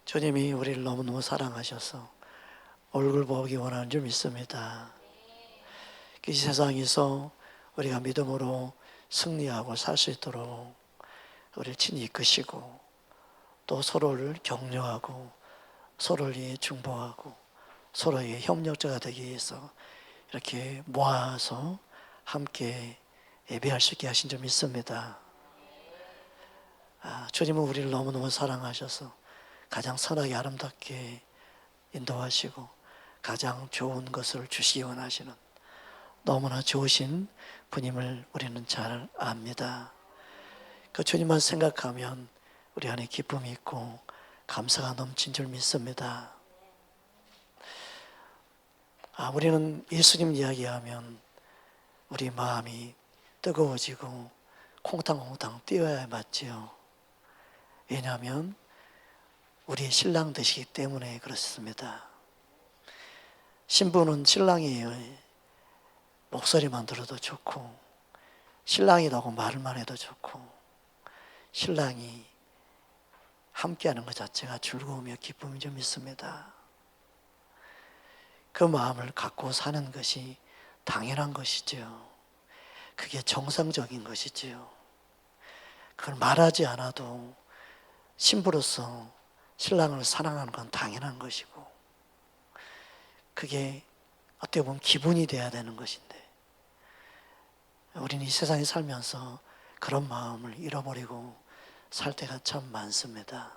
주님이 우리를 너무너무 사랑하셔서 얼굴 보기 원하는 줄 믿습니다. 이 세상에서 우리가 믿음으로 승리하고 살 수 있도록 우리를 친히 이끄시고 또 서로를 격려하고 서로를 위해 중보하고 서로의 협력자가 되기 위해서 이렇게 모아서 함께 예배할 수 있게 하신 줄 믿습니다. 주님은 우리를 너무너무 사랑하셔서 가장 선하게 아름답게 인도하시고 가장 좋은 것을 주시기 원하시는 너무나 좋으신 분임을 우리는 잘 압니다. 그 주님만 생각하면 우리 안에 기쁨이 있고 감사가 넘친 줄 믿습니다. 우리는 예수님 이야기하면 우리 마음이 뜨거워지고 콩탕콩탕 뛰어야 맞지요. 왜냐하면 우리의 신랑 되시기 때문에 그렇습니다. 신부는 신랑의 목소리만 들어도 좋고 신랑이라고 말만 해도 좋고 신랑이 함께하는 것 자체가 즐거우며 기쁨인 줄 믿습니다. 그 마음을 갖고 사는 것이 당연한 것이지요. 그게 정상적인 것이지요. 그걸 말하지 않아도 신부로서 신랑을 사랑하는 건 당연한 것이고 그게 어떻게 보면 기분이 돼야 되는 것인데 우리는 이 세상에 살면서 그런 마음을 잃어버리고 살 때가 참 많습니다.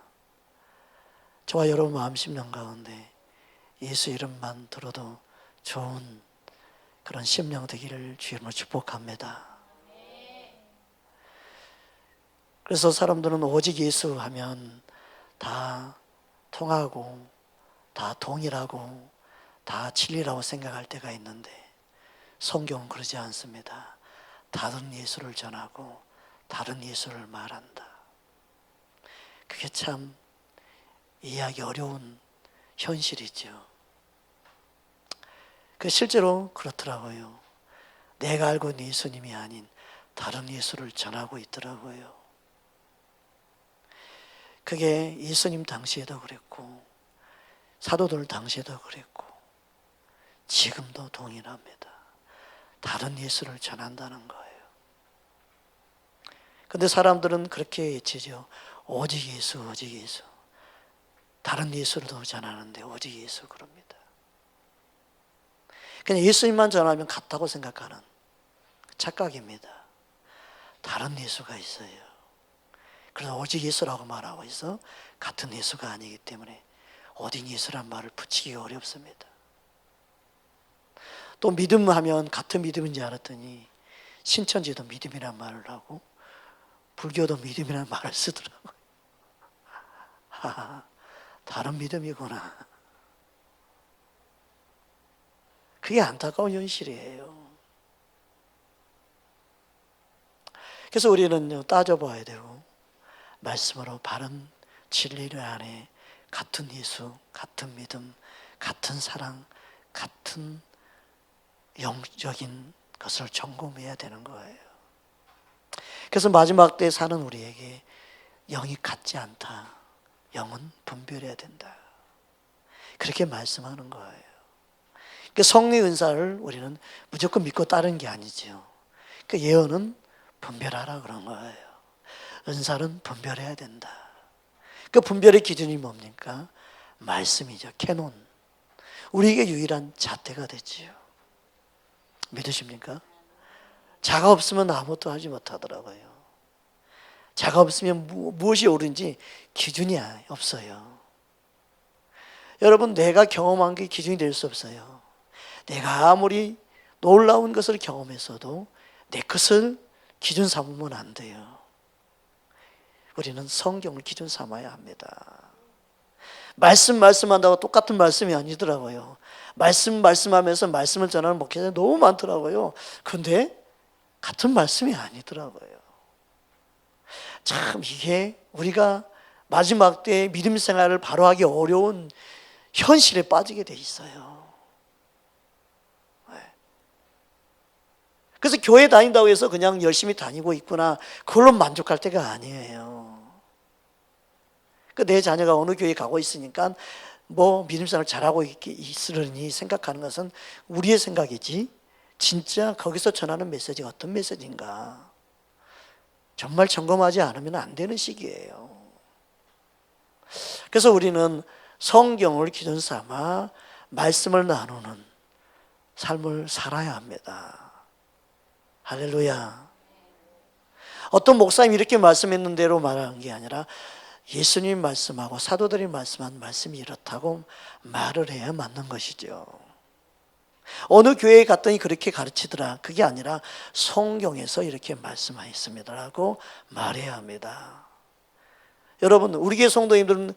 저와 여러분 마음 심령 가운데 예수 이름만 들어도 좋은 그런 심령 되기를 주님으로 축복합니다. 그래서 사람들은 오직 예수 하면 다 통하고 다 동일하고 다 진리라고 생각할 때가 있는데 성경은 그러지 않습니다. 다른 예수를 전하고 다른 예수를 말한다. 그게 참 이해하기 어려운 현실이죠. 실제로 그렇더라고요. 내가 알고 있는 예수님이 아닌 다른 예수를 전하고 있더라고요. 그게 예수님 당시에도 그랬고 사도들 당시에도 그랬고 지금도 동일합니다. 다른 예수를 전한다는 거예요. 근데 사람들은 그렇게 외치죠. 오직 예수, 오직 예수. 다른 예수를 전하는데 오직 예수 그럽니다. 그냥 예수님만 전하면 같다고 생각하는 착각입니다. 다른 예수가 있어요. 그래서 오직 예수라고 말하고 있어 같은 예수가 아니기 때문에 오직 예수란 말을 붙이기가 어렵습니다. 또 믿음 하면 같은 믿음인지 알았더니 신천지도 믿음이란 말을 하고 불교도 믿음이란 말을 쓰더라고요. 다른 믿음이구나. 그게 안타까운 현실이에요. 그래서 우리는 따져봐야 되고 말씀으로 바른 진리를 안에 같은 예수, 같은 믿음, 같은 사랑, 같은 영적인 것을 점검해야 되는 거예요. 그래서 마지막 때에 사는 우리에게 영이 같지 않다. 영은 분별해야 된다. 그렇게 말씀하는 거예요. 성령의 은사를 우리는 무조건 믿고 따르는 게 아니죠. 예언은 분별하라 그런 거예요. 은사는 분별해야 된다. 분별의 기준이 뭡니까? 말씀이죠. 캐논. 우리에게 유일한 잣대가 되지요. 믿으십니까? 자가 없으면 아무것도 하지 못하더라고요. 자가 없으면 무엇이 옳은지 기준이 없어요. 여러분, 내가 경험한 게 기준이 될 수 없어요. 내가 아무리 놀라운 것을 경험했어도 내 것을 기준 삼으면 안 돼요. 우리는 성경을 기준 삼아야 합니다. 말씀한다고 똑같은 말씀이 아니더라고요. 말씀하면서 말씀을 전하는 목회자들이 너무 많더라고요. 그런데 같은 말씀이 아니더라고요. 참 이게 우리가 마지막 때 믿음 생활을 바로 하기 어려운 현실에 빠지게 돼 있어요. 그래서 교회 다닌다고 해서 그냥 열심히 다니고 있구나 그걸로 만족할 때가 아니에요. 내 자녀가 어느 교회에 가고 있으니까 뭐 믿음생활을 잘하고 있으려니 생각하는 것은 우리의 생각이지, 진짜 거기서 전하는 메시지가 어떤 메시지인가 정말 점검하지 않으면 안 되는 시기예요. 그래서 우리는 성경을 기준 삼아 말씀을 나누는 삶을 살아야 합니다. 할렐루야. 어떤 목사님이 이렇게 말씀했는 대로 말하는 게 아니라 예수님이 말씀하고 사도들이 말씀한 말씀이 이렇다고 말을 해야 맞는 것이죠. 어느 교회에 갔더니 그렇게 가르치더라, 그게 아니라 성경에서 이렇게 말씀하였습니다라고 말해야 합니다. 여러분, 우리 교회 성도님들은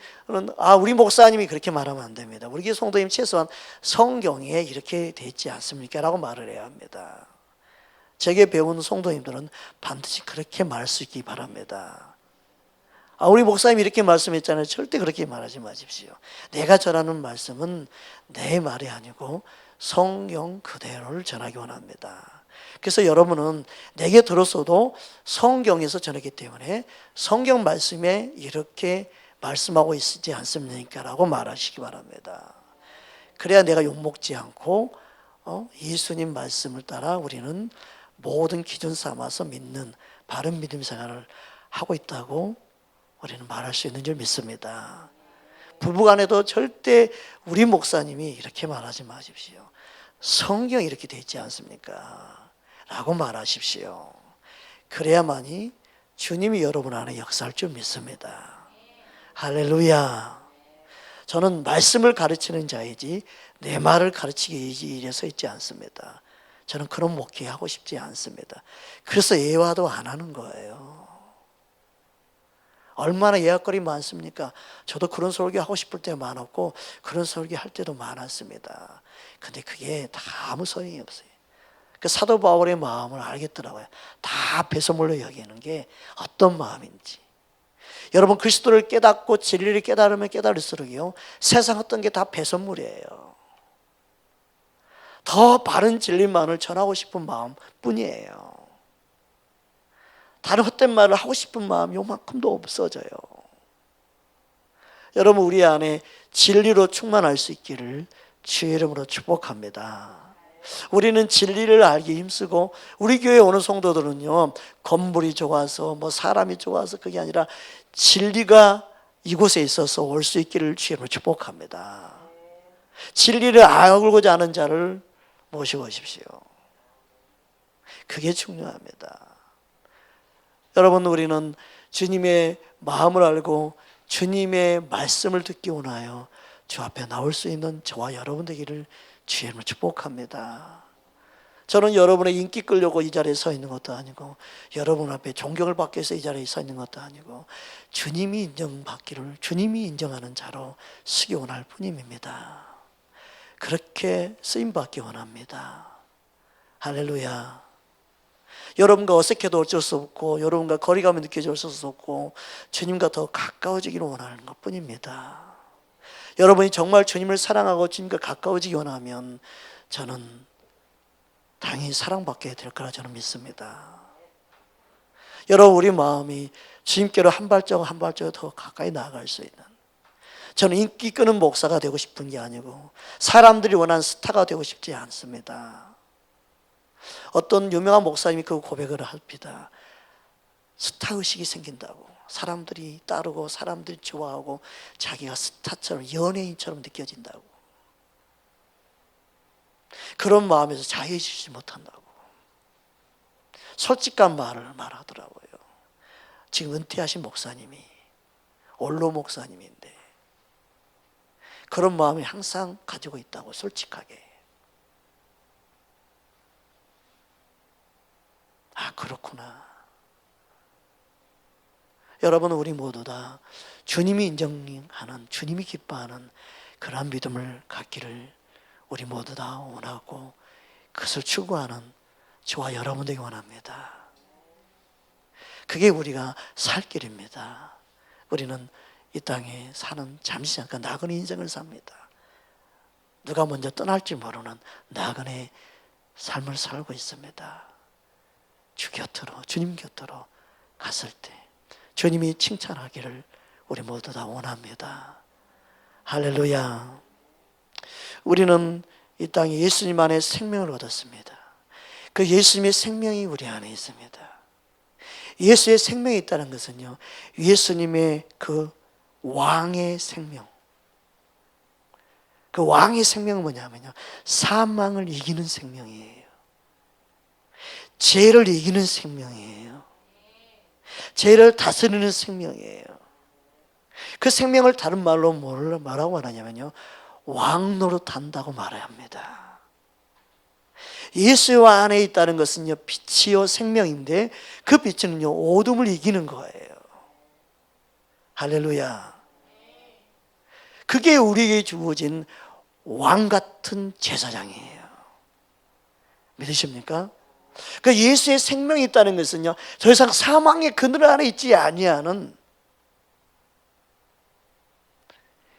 우리 목사님이 그렇게 말하면 안 됩니다. 우리 교회 성도님 최소한 성경에 이렇게 돼 있지 않습니까? 라고 말을 해야 합니다. 제게 배운 성도님들은 반드시 그렇게 말할 수 있기 바랍니다. 우리 목사님이 이렇게 말씀했잖아요. 절대 그렇게 말하지 마십시오. 내가 전하는 말씀은 내 말이 아니고 성경 그대로를 전하기 원합니다. 그래서 여러분은 내게 들었어도 성경에서 전하기 때문에 성경 말씀에 이렇게 말씀하고 있지 않습니까? 라고 말하시기 바랍니다. 그래야 내가 욕먹지 않고 예수님 말씀을 따라 우리는 모든 기준 삼아서 믿는 바른 믿음 생활을 하고 있다고 우리는 말할 수 있는 줄 믿습니다. 부부간에도 절대 우리 목사님이 이렇게 말하지 마십시오. 성경이 이렇게 되어 있지 않습니까? 라고 말하십시오. 그래야만이 주님이 여러분 안에 역사할 줄 믿습니다. 할렐루야. 저는 말씀을 가르치는 자이지 내 말을 가르치기 위해서 있지 않습니다. 저는 그런 목회하고 싶지 않습니다. 그래서 예화도 안 하는 거예요. 얼마나 예화거리 많습니까? 저도 그런 설교하고 싶을 때 많았고 그런 설교할 때도 많았습니다. 근데 그게 다 아무 소용이 없어요. 그 사도 바울의 마음을 알겠더라고요. 다 배설물로 여기는 게 어떤 마음인지. 여러분, 그리스도를 깨닫고 진리를 깨달으면 깨달을수록요, 세상 어떤 게 다 배설물이에요. 더 바른 진리만을 전하고 싶은 마음뿐이에요. 다른 헛된 말을 하고 싶은 마음 요만큼도 없어져요. 여러분, 우리 안에 진리로 충만할 수 있기를 주의 이름으로 축복합니다. 우리는 진리를 알기 힘쓰고, 우리 교회에 오는 성도들은요, 건물이 좋아서 사람이 좋아서 그게 아니라 진리가 이곳에 있어서 올 수 있기를 주의 이름으로 축복합니다. 진리를 알고자 하는 자를 모시고 오십시오. 그게 중요합니다. 여러분, 우리는 주님의 마음을 알고 주님의 말씀을 듣기 원하여 주 앞에 나올 수 있는 저와 여러분 되기를 주의 이름으로 축복합니다. 저는 여러분의 인기 끌려고 이 자리에 서 있는 것도 아니고, 여러분 앞에 존경을 받기 위해서 이 자리에 서 있는 것도 아니고, 주님이 인정받기를, 주님이 인정하는 자로 쓰기 원할 뿐입니다. 그렇게 쓰임받기 원합니다. 할렐루야. 여러분과 어색해도 어쩔 수 없고, 여러분과 거리감이 느껴질 수 없고, 주님과 더 가까워지기를 원하는 것 뿐입니다. 여러분이 정말 주님을 사랑하고 주님과 가까워지기 원하면 저는 당연히 사랑받게 될 거라 저는 믿습니다. 여러분, 우리 마음이 주님께로 한 발자국 한 발자국 더 가까이 나아갈 수 있는, 저는 인기 끄는 목사가 되고 싶은 게 아니고 사람들이 원하는 스타가 되고 싶지 않습니다. 어떤 유명한 목사님이 그 고백을 합니다. 스타의식이 생긴다고, 사람들이 따르고 사람들이 좋아하고 자기가 스타처럼, 연예인처럼 느껴진다고, 그런 마음에서 자유해지지 못한다고 솔직한 말을 말하더라고요. 지금 은퇴하신 목사님이, 원로 목사님인데 그런 마음이 항상 가지고 있다고, 솔직하게. 그렇구나. 여러분, 우리 모두 다 주님이 인정하는, 주님이 기뻐하는 그러한 믿음을 갖기를 우리 모두 다 원하고 그것을 추구하는 저와 여러분 되기 원합니다. 그게 우리가 살 길입니다. 우리는 이 땅에 사는 잠시 잠깐 나그네 인생을 삽니다. 누가 먼저 떠날지 모르는 나그네 삶을 살고 있습니다. 주 곁으로, 주님 곁으로 갔을 때 주님이 칭찬하기를 우리 모두 다 원합니다. 할렐루야. 우리는 이 땅에 예수님 안에 생명을 얻었습니다. 그 예수님의 생명이 우리 안에 있습니다. 예수의 생명이 있다는 것은요, 예수님의 그 왕의 생명, 그 왕의 생명은 뭐냐면요, 사망을 이기는 생명이에요. 죄를 이기는 생명이에요. 죄를 다스리는 생명이에요. 그 생명을 다른 말로 뭐라고 말하냐면요, 왕노릇 한다고 말해야 합니다. 예수 안에 있다는 것은요, 빛이요 생명인데 그 빛은요, 어둠을 이기는 거예요. 할렐루야. 그게 우리에게 주어진 왕 같은 제사장이에요. 믿으십니까? 그 예수의 생명이 있다는 것은요, 더 이상 사망의 그늘 안에 있지 아니하는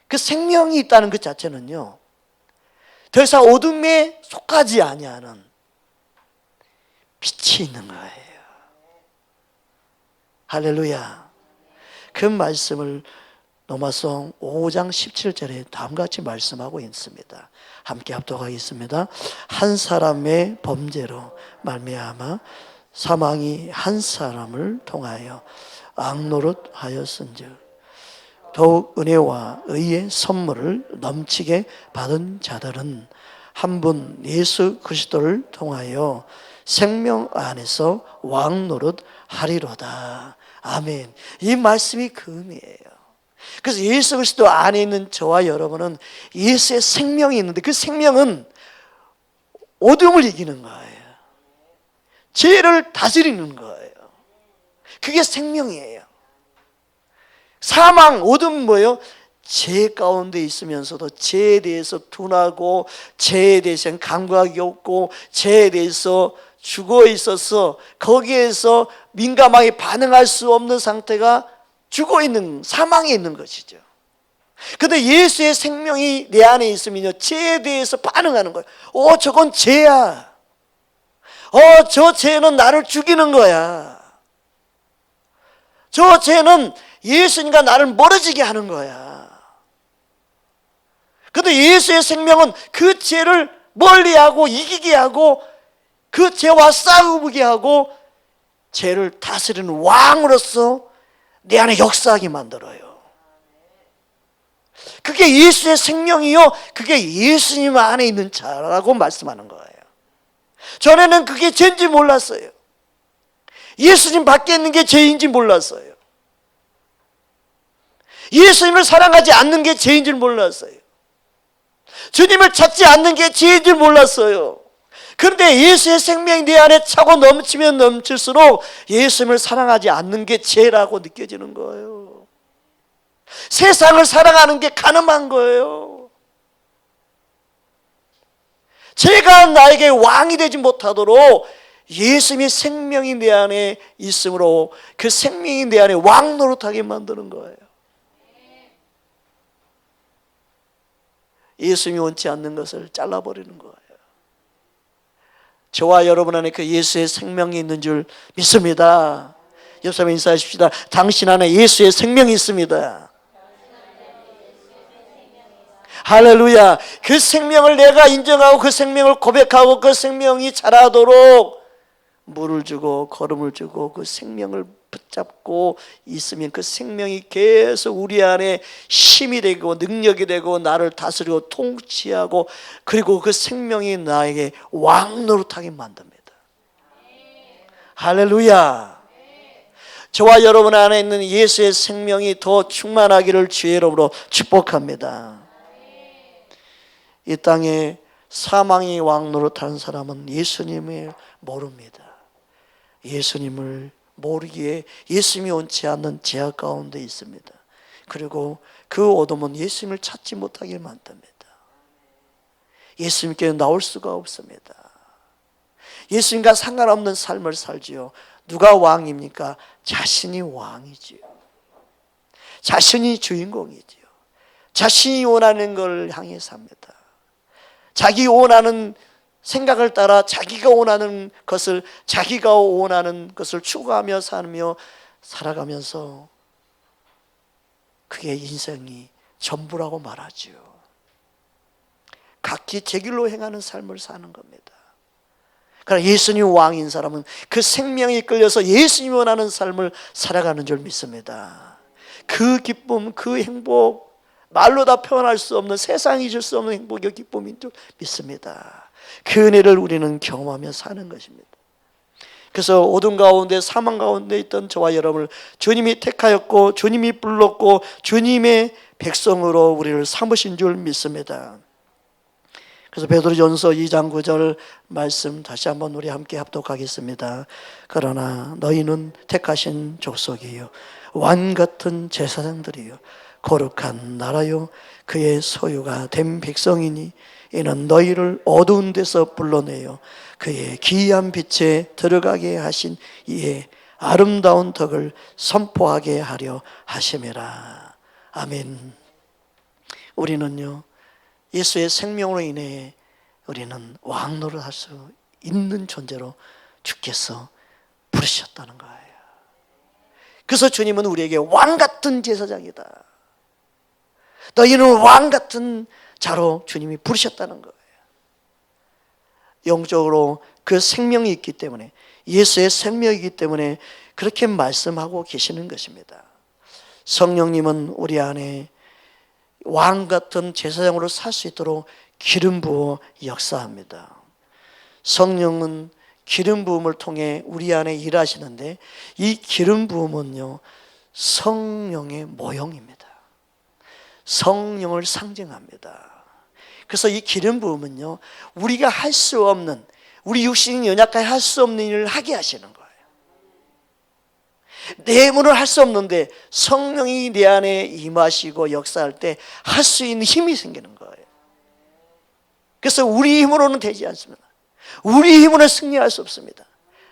그 생명이 있다는 것 자체는요, 더 이상 어둠에 속하지 아니하는 빛이 있는 거예요. 할렐루야. 그 말씀을 로마서 5장 17절에 다음과 같이 말씀하고 있습니다. 함께 합독하겠습니다. 한 사람의 범죄로 말미암아 사망이 한 사람을 통하여 악노릇하였은즉 더욱 은혜와 의의 선물을 넘치게 받은 자들은 한 분 예수 그리스도를 통하여 생명 안에서 왕노릇 하리로다. 아멘. 이 말씀이 그 의미예요. 그래서 예수 그리스도 안에 있는 저와 여러분은 예수의 생명이 있는데 그 생명은 어둠을 이기는 거예요. 죄를 다스리는 거예요. 그게 생명이에요. 사망, 어둠은 뭐예요? 죄 가운데 있으면서도 죄에 대해서 둔하고 죄에 대해서는 감각이 없고 죄에 대해서 죽어 있어서 거기에서 민감하게 반응할 수 없는 상태가 죽어 있는 사망에 있는 것이죠. 그런데 예수의 생명이 내 안에 있으면요, 죄에 대해서 반응하는 거예요. 저건 죄야. 저 죄는 나를 죽이는 거야. 저 죄는 예수님과 나를 멀어지게 하는 거야. 그런데 예수의 생명은 그 죄를 멀리하고 이기게 하고 그 죄와 싸우게 하고 죄를 다스리는 왕으로서 내 안에 역사하게 만들어요. 그게 예수의 생명이요, 그게 예수님 안에 있는 자라고 말씀하는 거예요. 전에는 그게 죄인지 몰랐어요. 예수님 밖에 있는 게 죄인지 몰랐어요. 예수님을 사랑하지 않는 게 죄인 줄 몰랐어요. 주님을 찾지 않는 게 죄인 줄 몰랐어요. 그런데 예수의 생명이 내 안에 차고 넘치면 넘칠수록 예수님을 사랑하지 않는 게 죄라고 느껴지는 거예요. 세상을 사랑하는 게 가늠한 거예요. 죄가 나에게 왕이 되지 못하도록 예수님의 생명이 내 안에 있으므로 그 생명이 내 안에 왕 노릇하게 만드는 거예요. 예수님이 원치 않는 것을 잘라버리는 거예요. 저와 여러분 안에 그 예수의 생명이 있는 줄 믿습니다. 옆 사람 인사하십시다. 당신 안에 예수의 생명이 있습니다. 할렐루야. 그 생명을 내가 인정하고 그 생명을 고백하고 그 생명이 자라도록 물을 주고 걸음을 주고 그 생명을 붙잡고 있으면 그 생명이 계속 우리 안에 힘이 되고 능력이 되고 나를 다스리고 통치하고 그리고 그 생명이 나에게 왕 노릇하게 만듭니다. 할렐루야. 저와 여러분 안에 있는 예수의 생명이 더 충만하기를 주의 이름으로 축복합니다. 이 땅에 사망의 왕 노릇하는 사람은 예수님을 모릅니다. 예수님을 모르기에 예수님이 원치 않는 제약 가운데 있습니다. 그리고 그 어둠은 예수님을 찾지 못하게 만듭니다. 예수님께 나올 수가 없습니다. 예수님과 상관없는 삶을 살지요. 누가 왕입니까? 자신이 왕이지요. 자신이 주인공이지요. 자신이 원하는 걸 향해 삽니다. 자기 원하는 생각을 따라 자기가 원하는 것을 추구하며 살며 살아가면서 그게 인생이 전부라고 말하지요. 각기 제 길로 행하는 삶을 사는 겁니다. 그러나 예수님 왕인 사람은 그 생명에 끌려서 예수님 원하는 삶을 살아가는 줄 믿습니다. 그 기쁨, 그 행복, 말로 다 표현할 수 없는, 세상이 줄 수 없는 행복의 기쁨인 줄 믿습니다. 그 은혜를 우리는 경험하며 사는 것입니다. 그래서 어둠 가운데, 사망 가운데 있던 저와 여러분을 주님이 택하였고 주님이 불렀고 주님의 백성으로 우리를 삼으신 줄 믿습니다. 그래서 베드로전서 2장 9절 말씀 다시 한번 우리 함께 합독하겠습니다. 그러나 너희는 택하신 족속이요 왕 같은 제사장들이요 거룩한 나라요 그의 소유가 된 백성이니 이는 너희를 어두운 데서 불러내어 그의 기이한 빛에 들어가게 하신 이의 아름다운 덕을 선포하게 하려 하심이라. 아멘. 우리는요 예수의 생명으로 인해 우리는 왕 노릇할 수 있는 존재로 주께서 부르셨다는 거예요. 그래서 주님은 우리에게 왕 같은 제사장이다. 너희는 왕 같은 자로 주님이 부르셨다는 거예요. 영적으로 그 생명이 있기 때문에, 예수의 생명이기 때문에 그렇게 말씀하고 계시는 것입니다. 성령님은 우리 안에 왕 같은 제사장으로 살 수 있도록 기름 부어 역사합니다. 성령은 기름 부음을 통해 우리 안에 일하시는데 이 기름 부음은요 성령의 모형입니다. 성령을 상징합니다. 그래서 이 기름 부음은요 우리가 할 수 없는, 우리 육신이 연약하게 할 수 없는 일을 하게 하시는 거예요. 내 힘으로는 할 수 없는데 성령이 내 안에 임하시고 역사할 때 할 수 있는 힘이 생기는 거예요. 그래서 우리 힘으로는 되지 않습니다. 우리 힘으로는 승리할 수 없습니다.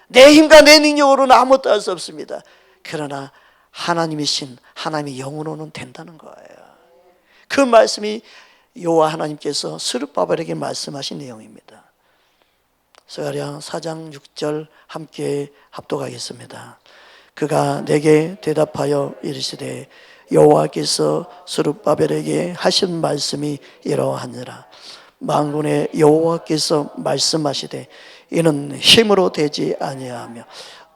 내 힘과 내 능력으로는 아무것도 할 수 없습니다. 그러나 하나님의 신, 하나님의 영으로는 된다는 거예요. 그 말씀이 여호와 하나님께서 스룹바벨에게 말씀하신 내용입니다. 스가랴 4장 6절 함께 합독하겠습니다. 그가 내게 대답하여 이르시되 여호와께서 스룹바벨에게 하신 말씀이 이러하니라. 만군의 여호와께서 말씀하시되 이는 힘으로 되지 아니하며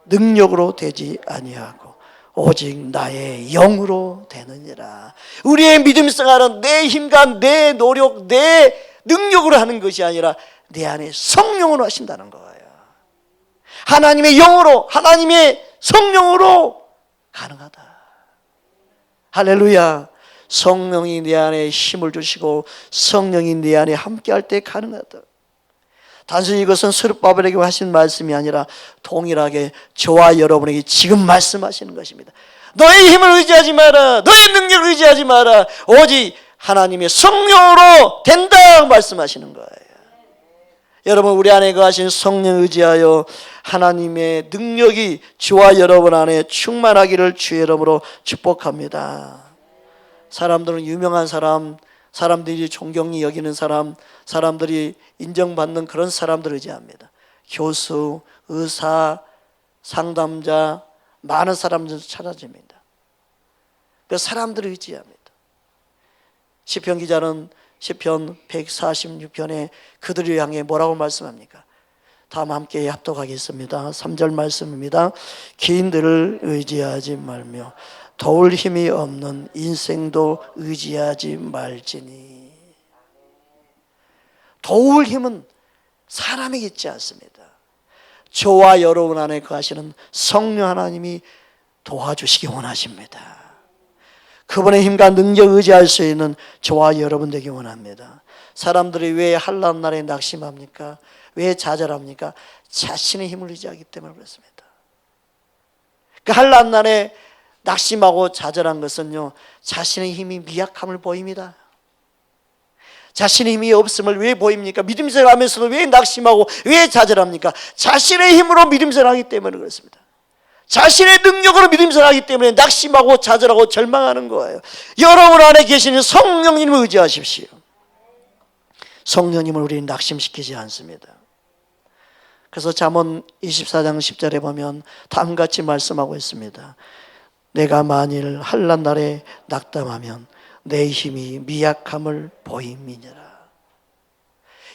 능력으로 되지 아니하고 오직 나의 영으로 되느니라. 우리의 믿음 생활은 내 힘과 내 노력, 내 능력으로 하는 것이 아니라 내 안에 성령으로 하신다는 거예요. 하나님의 영으로, 하나님의 성령으로 가능하다. 할렐루야. 성령이 내 안에 힘을 주시고 성령이 내 안에 함께할 때 가능하다. 단순히 이것은 스룹바벨에게 하신 말씀이 아니라 동일하게 저와 여러분에게 지금 말씀하시는 것입니다. 너의 힘을 의지하지 마라. 너의 능력을 의지하지 마라. 오직 하나님의 성령으로 된다 말씀하시는 거예요. 여러분, 우리 안에 거하신 성령 의지하여 하나님의 능력이 저와 여러분 안에 충만하기를 주의 이름으로 축복합니다. 사람들은 유명한 사람, 사람들이 존경이 여기는 사람, 사람들이 인정받는 그런 사람들을 의지합니다. 교수, 의사, 상담자, 많은 사람들 찾아집니다. 그 사람들을 의지합니다. 시편 기자는 시편 146편에 그들을 향해 뭐라고 말씀합니까? 다음 함께 합독하겠습니다. 3절 말씀입니다. 기인들을 의지하지 말며 도울 힘이 없는 인생도 의지하지 말지니. 도울 힘은 사람에게 있지 않습니다. 저와 여러분 안에 거하시는 성령 하나님이 도와주시기 원하십니다. 그분의 힘과 능력 의지할 수 있는 저와 여러분 되기 원합니다. 사람들이 왜 한란 날에 낙심합니까? 왜 좌절합니까? 자신의 힘을 의지하기 때문에 그렇습니다. 그 한란 날에 낙심하고 좌절한 것은요, 자신의 힘이 미약함을 보입니다. 자신의 힘이 없음을 왜 보입니까? 믿음생활 하면서도 왜 낙심하고 왜 좌절합니까? 자신의 힘으로 믿음생활 하기 때문에 그렇습니다. 자신의 능력으로 믿음생활 하기 때문에 낙심하고 좌절하고 절망하는 거예요. 여러분 안에 계시는 성령님을 의지하십시오. 성령님을 우리는 낙심시키지 않습니다. 그래서 잠언 24장 10절에 보면 다음같이 말씀하고 있습니다. 내가 만일 환난 날에 낙담하면 내 힘이 미약함을 보임이니라.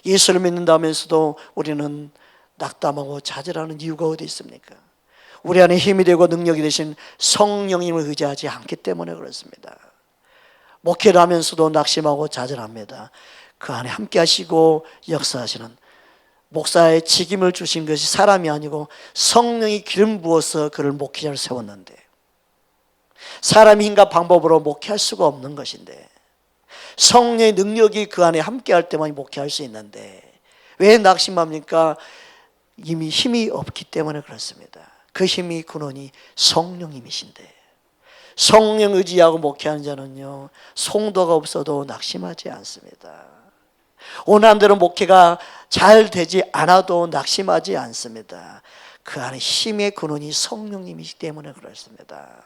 예수를 믿는다면서도 우리는 낙담하고 좌절하는 이유가 어디 있습니까? 우리 안에 힘이 되고 능력이 되신 성령님을 의지하지 않기 때문에 그렇습니다. 목회를 하면서도 낙심하고 좌절합니다. 그 안에 함께 하시고 역사하시는 목사의 직임을 주신 것이 사람이 아니고 성령이 기름 부어서 그를 목회자로 세웠는데, 사람의 힘과 방법으로 목회할 수가 없는 것인데 성령의 능력이 그 안에 함께 할 때만 목회할 수 있는데 왜 낙심합니까? 이미 힘이 없기 때문에 그렇습니다. 그 힘이 근원이 성령님이신데, 성령 의지하고 목회하는 자는요, 송도가 없어도 낙심하지 않습니다. 원하는 대로 목회가 잘 되지 않아도 낙심하지 않습니다. 그 안에 힘의 근원이 성령님이기 때문에 그렇습니다.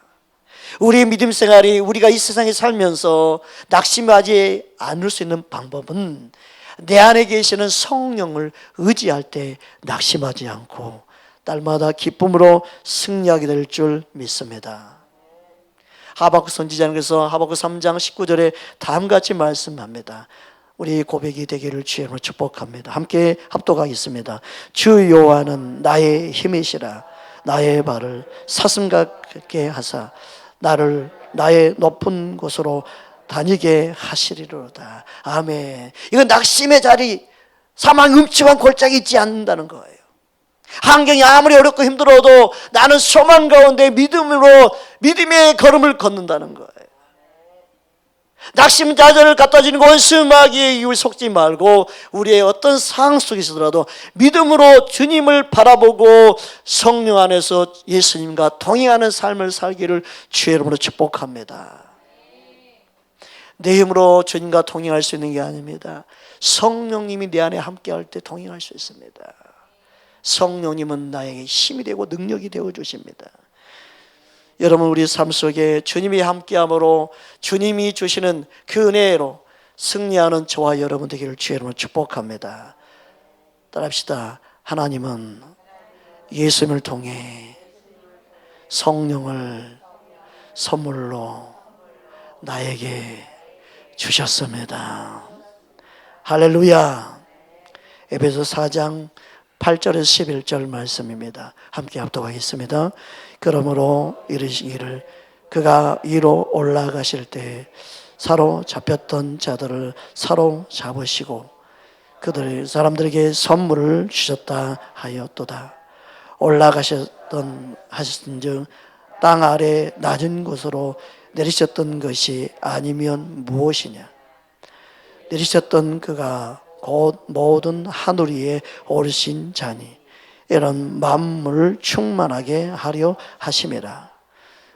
우리의 믿음 생활이, 우리가 이 세상에 살면서 낙심하지 않을 수 있는 방법은 내 안에 계시는 성령을 의지할 때 낙심하지 않고 날마다 기쁨으로 승리하게 될 줄 믿습니다. 하박국 선지자는 그래서 하박국 3장 19절에 다음같이 말씀합니다. 우리 고백이 되기를 주의 이름으로 축복합니다. 함께 합독하겠습니다. 주 여호와는 나의 힘이시라. 나의 발을 사슴 같게 하사 나를 나의 높은 곳으로 다니게 하시리로다. 아멘. 이건 낙심의 자리, 사망 음침한 골짜기 있지 않는다는 거예요. 환경이 아무리 어렵고 힘들어도 나는 소망 가운데 믿음으로 믿음의 걸음을 걷는다는 거예요. 낙심 좌절을 갖다 주는 원수 마귀의 유혹에 속지 말고 우리의 어떤 상황 속에 있더라도 믿음으로 주님을 바라보고 성령 안에서 예수님과 동행하는 삶을 살기를 주의 이름으로 축복합니다. 내 힘으로 주님과 동행할 수 있는 게 아닙니다. 성령님이 내 안에 함께할 때 동행할 수 있습니다. 성령님은 나에게 힘이 되고 능력이 되어 주십니다. 여러분, 우리 삶 속에 주님이 함께함으로 주님이 주시는 그 은혜로 승리하는 저와 여러분 되기를 주의 이름으로 축복합니다. 따라합시다. 하나님은 예수님을 통해 성령을 선물로 나에게 주셨습니다. 할렐루야. 에베소 4장 8절에서 11절 말씀입니다. 함께 합독하겠습니다. 그러므로 이르시기를 그가 위로 올라가실 때 사로잡혔던 자들을 사로잡으시고 그들 사람들에게 선물을 주셨다 하였도다. 올라가셨던 하셨은즉 땅 아래 낮은 곳으로 내리셨던 것이 아니면 무엇이냐? 내리셨던 그가 곧 모든 하늘 위에 오르신 자니 이런 만물을 충만하게 하려 하심이라.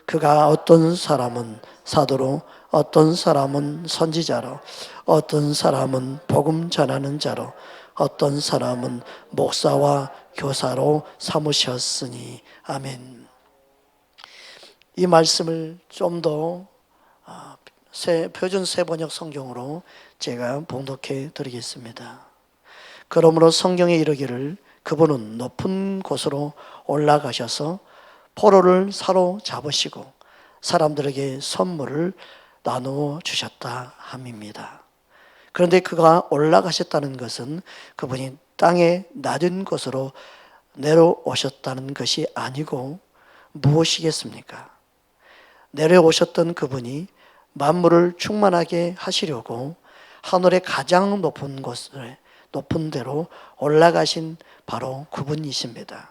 그가 어떤 사람은 사도로, 어떤 사람은 선지자로, 어떤 사람은 복음 전하는 자로, 어떤 사람은 목사와 교사로 삼으셨으니. 아멘. 이 말씀을 좀 더 표준 세번역 성경으로 제가 봉독해 드리겠습니다. 그러므로 성경에 이르기를 그분은 높은 곳으로 올라가셔서 포로를 사로잡으시고 사람들에게 선물을 나누어 주셨다 함입니다. 그런데 그가 올라가셨다는 것은 그분이 땅의 낮은 곳으로 내려오셨다는 것이 아니고 무엇이겠습니까? 내려오셨던 그분이 만물을 충만하게 하시려고 하늘의 가장 높은 곳에 높은 데로 올라가신 바로 그분이십니다.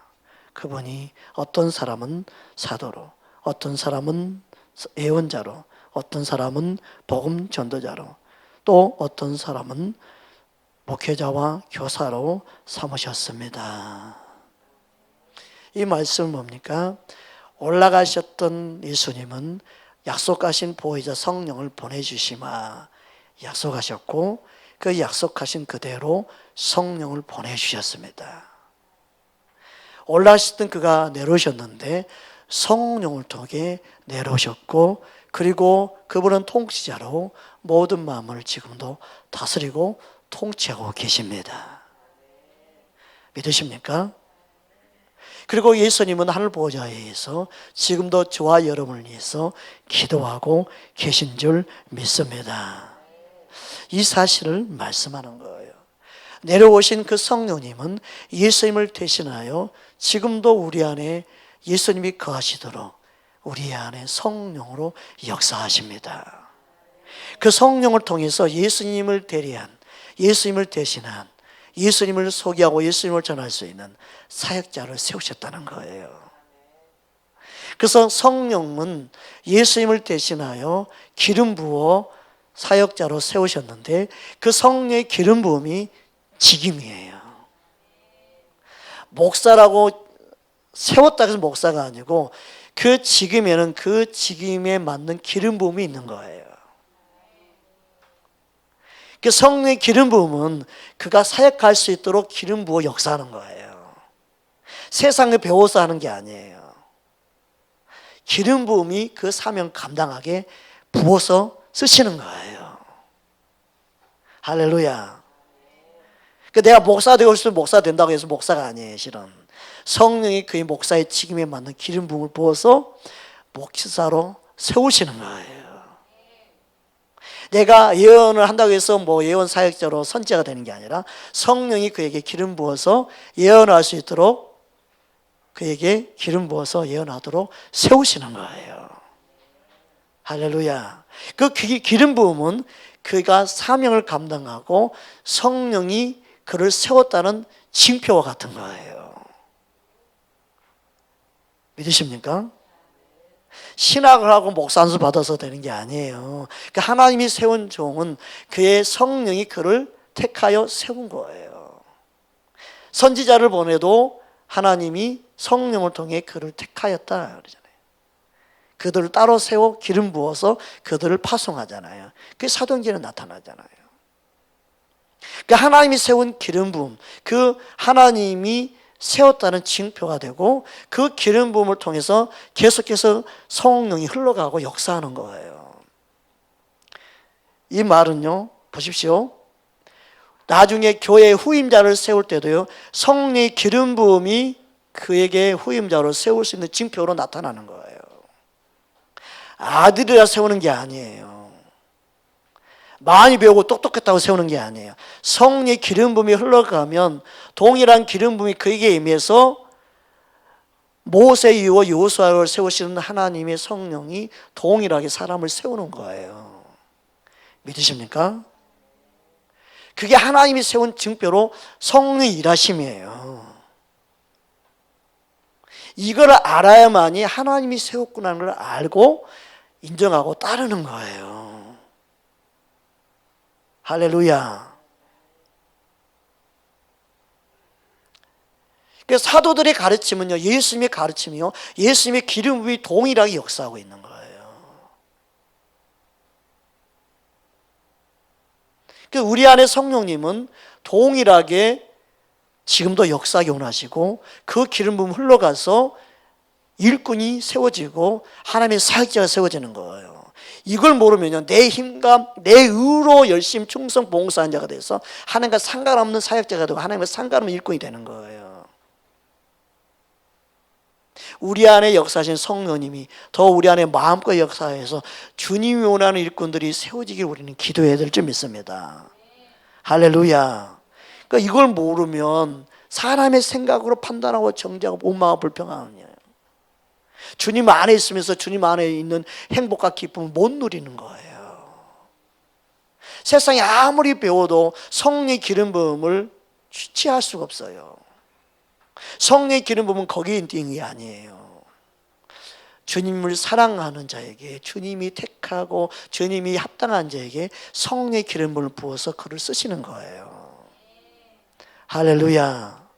그분이 어떤 사람은 사도로, 어떤 사람은 예언자로, 어떤 사람은 복음 전도자로, 또 어떤 사람은 목회자와 교사로 삼으셨습니다. 이 말씀은 뭡니까? 올라가셨던 예수님은 약속하신 보혜자 성령을 보내주시마 약속하셨고 그 약속하신 그대로 성령을 보내주셨습니다. 올라가셨던 그가 내려오셨는데 성령을 통해 내려오셨고 그리고 그분은 통치자로 모든 마음을 지금도 다스리고 통치하고 계십니다. 믿으십니까? 그리고 예수님은 하늘 보좌에서 지금도 저와 여러분을 위해서 기도하고 계신 줄 믿습니다. 이 사실을 말씀하는 거예요. 내려오신 그 성령님은 예수님을 대신하여 지금도 우리 안에 예수님이 거하시도록 우리 안에 성령으로 역사하십니다. 그 성령을 통해서 예수님을 대리한, 예수님을 대신한, 예수님을 소개하고 예수님을 전할 수 있는 사역자를 세우셨다는 거예요. 그래서 성령은 예수님을 대신하여 기름 부어 사역자로 세우셨는데 그 성령의 기름 부음이 직임이에요. 목사라고 세웠다 해서 목사가 아니고 그 직임에는 그 직임에 맞는 기름 부음이 있는 거예요. 그 성령의 기름 부음은 그가 사역할 수 있도록 기름 부어 역사하는 거예요. 세상에 배워서 하는 게 아니에요. 기름 부음이 그 사명 감당하게 부어서 쓰시는 거예요. 할렐루야. 내가 목사 되고 싶으면 목사 된다고 해서 목사가 아니에요. 실은 성령이 그의 목사의 직임에 맞는 기름 부음을 부어서 목사로 세우시는 거예요. 내가 예언을 한다고 해서 예언 사역자로 선지자가 되는 게 아니라 성령이 그에게 기름 부어서 예언할 수 있도록 그에게 기름 부어서 예언하도록 세우시는 거예요. 할렐루야. 그 기름 부음은 그가 사명을 감당하고 성령이 그를 세웠다는 징표와 같은 거예요. 믿으십니까? 신학을 하고 목사 안수 받아서 되는 게 아니에요. 그러니까 하나님이 세운 종은 그의 성령이 그를 택하여 세운 거예요. 선지자를 보내도 하나님이 성령을 통해 그를 택하였다 그러잖아요. 그들을 따로 세워 기름 부어서 그들을 파송하잖아요. 그게 사도행전에 나타나잖아요. 그러니까 하나님이 세운 기름 부음, 그 하나님이 세웠다는 징표가 되고 그 기름 부음을 통해서 계속해서 성령이 흘러가고 역사하는 거예요. 이 말은요, 보십시오. 나중에 교회의 후임자를 세울 때도요, 성령의 기름 부음이 그에게 후임자로 세울 수 있는 징표로 나타나는 거예요. 아들이라 세우는 게 아니에요. 많이 배우고 똑똑했다고 세우는 게 아니에요. 성령의 기름 부음이 흘러가면 동일한 기름 부음이 그에게 임해서 모세 이후와 여호수아를 세우시는 하나님의 성령이 동일하게 사람을 세우는 거예요. 믿으십니까? 그게 하나님이 세운 징표로 성령의 일하심이에요. 이걸 알아야만이 하나님이 세웠구나는 걸 알고 인정하고 따르는 거예요. 할렐루야. 그래서 사도들의 가르침은요, 예수님의 가르침이요, 예수님의 기름 부음이 동일하게 역사하고 있는 거예요. 그래서 우리 안에 성령님은 동일하게 지금도 역사하게 원하시고 그 기름 부음 흘러가서 일꾼이 세워지고 하나님의 사역자가 세워지는 거예요. 이걸 모르면요, 내 힘과 내 의로 열심히 충성 봉사한 자가 돼서 하나님과 상관없는 사역자가 되고 하나님과 상관없는 일꾼이 되는 거예요. 우리 안에 역사하신 성령님이 더 우리 안에 마음껏 역사해서 주님이 원하는 일꾼들이 세워지길 우리는 기도해야 될 줄 믿습니다. 할렐루야. 그러니까 이걸 모르면 사람의 생각으로 판단하고 정죄하고 원망하고 불평하느냐. 주님 안에 있으면서 주님 안에 있는 행복과 기쁨을 못 누리는 거예요. 세상에 아무리 배워도 성령의 기름 부음을 취할 수가 없어요. 성령의 기름 부음은 거기에 있는 게 아니에요. 주님을 사랑하는 자에게, 주님이 택하고 주님이 합당한 자에게 성령의 기름 부음을 부어서 그를 쓰시는 거예요. 할렐루야.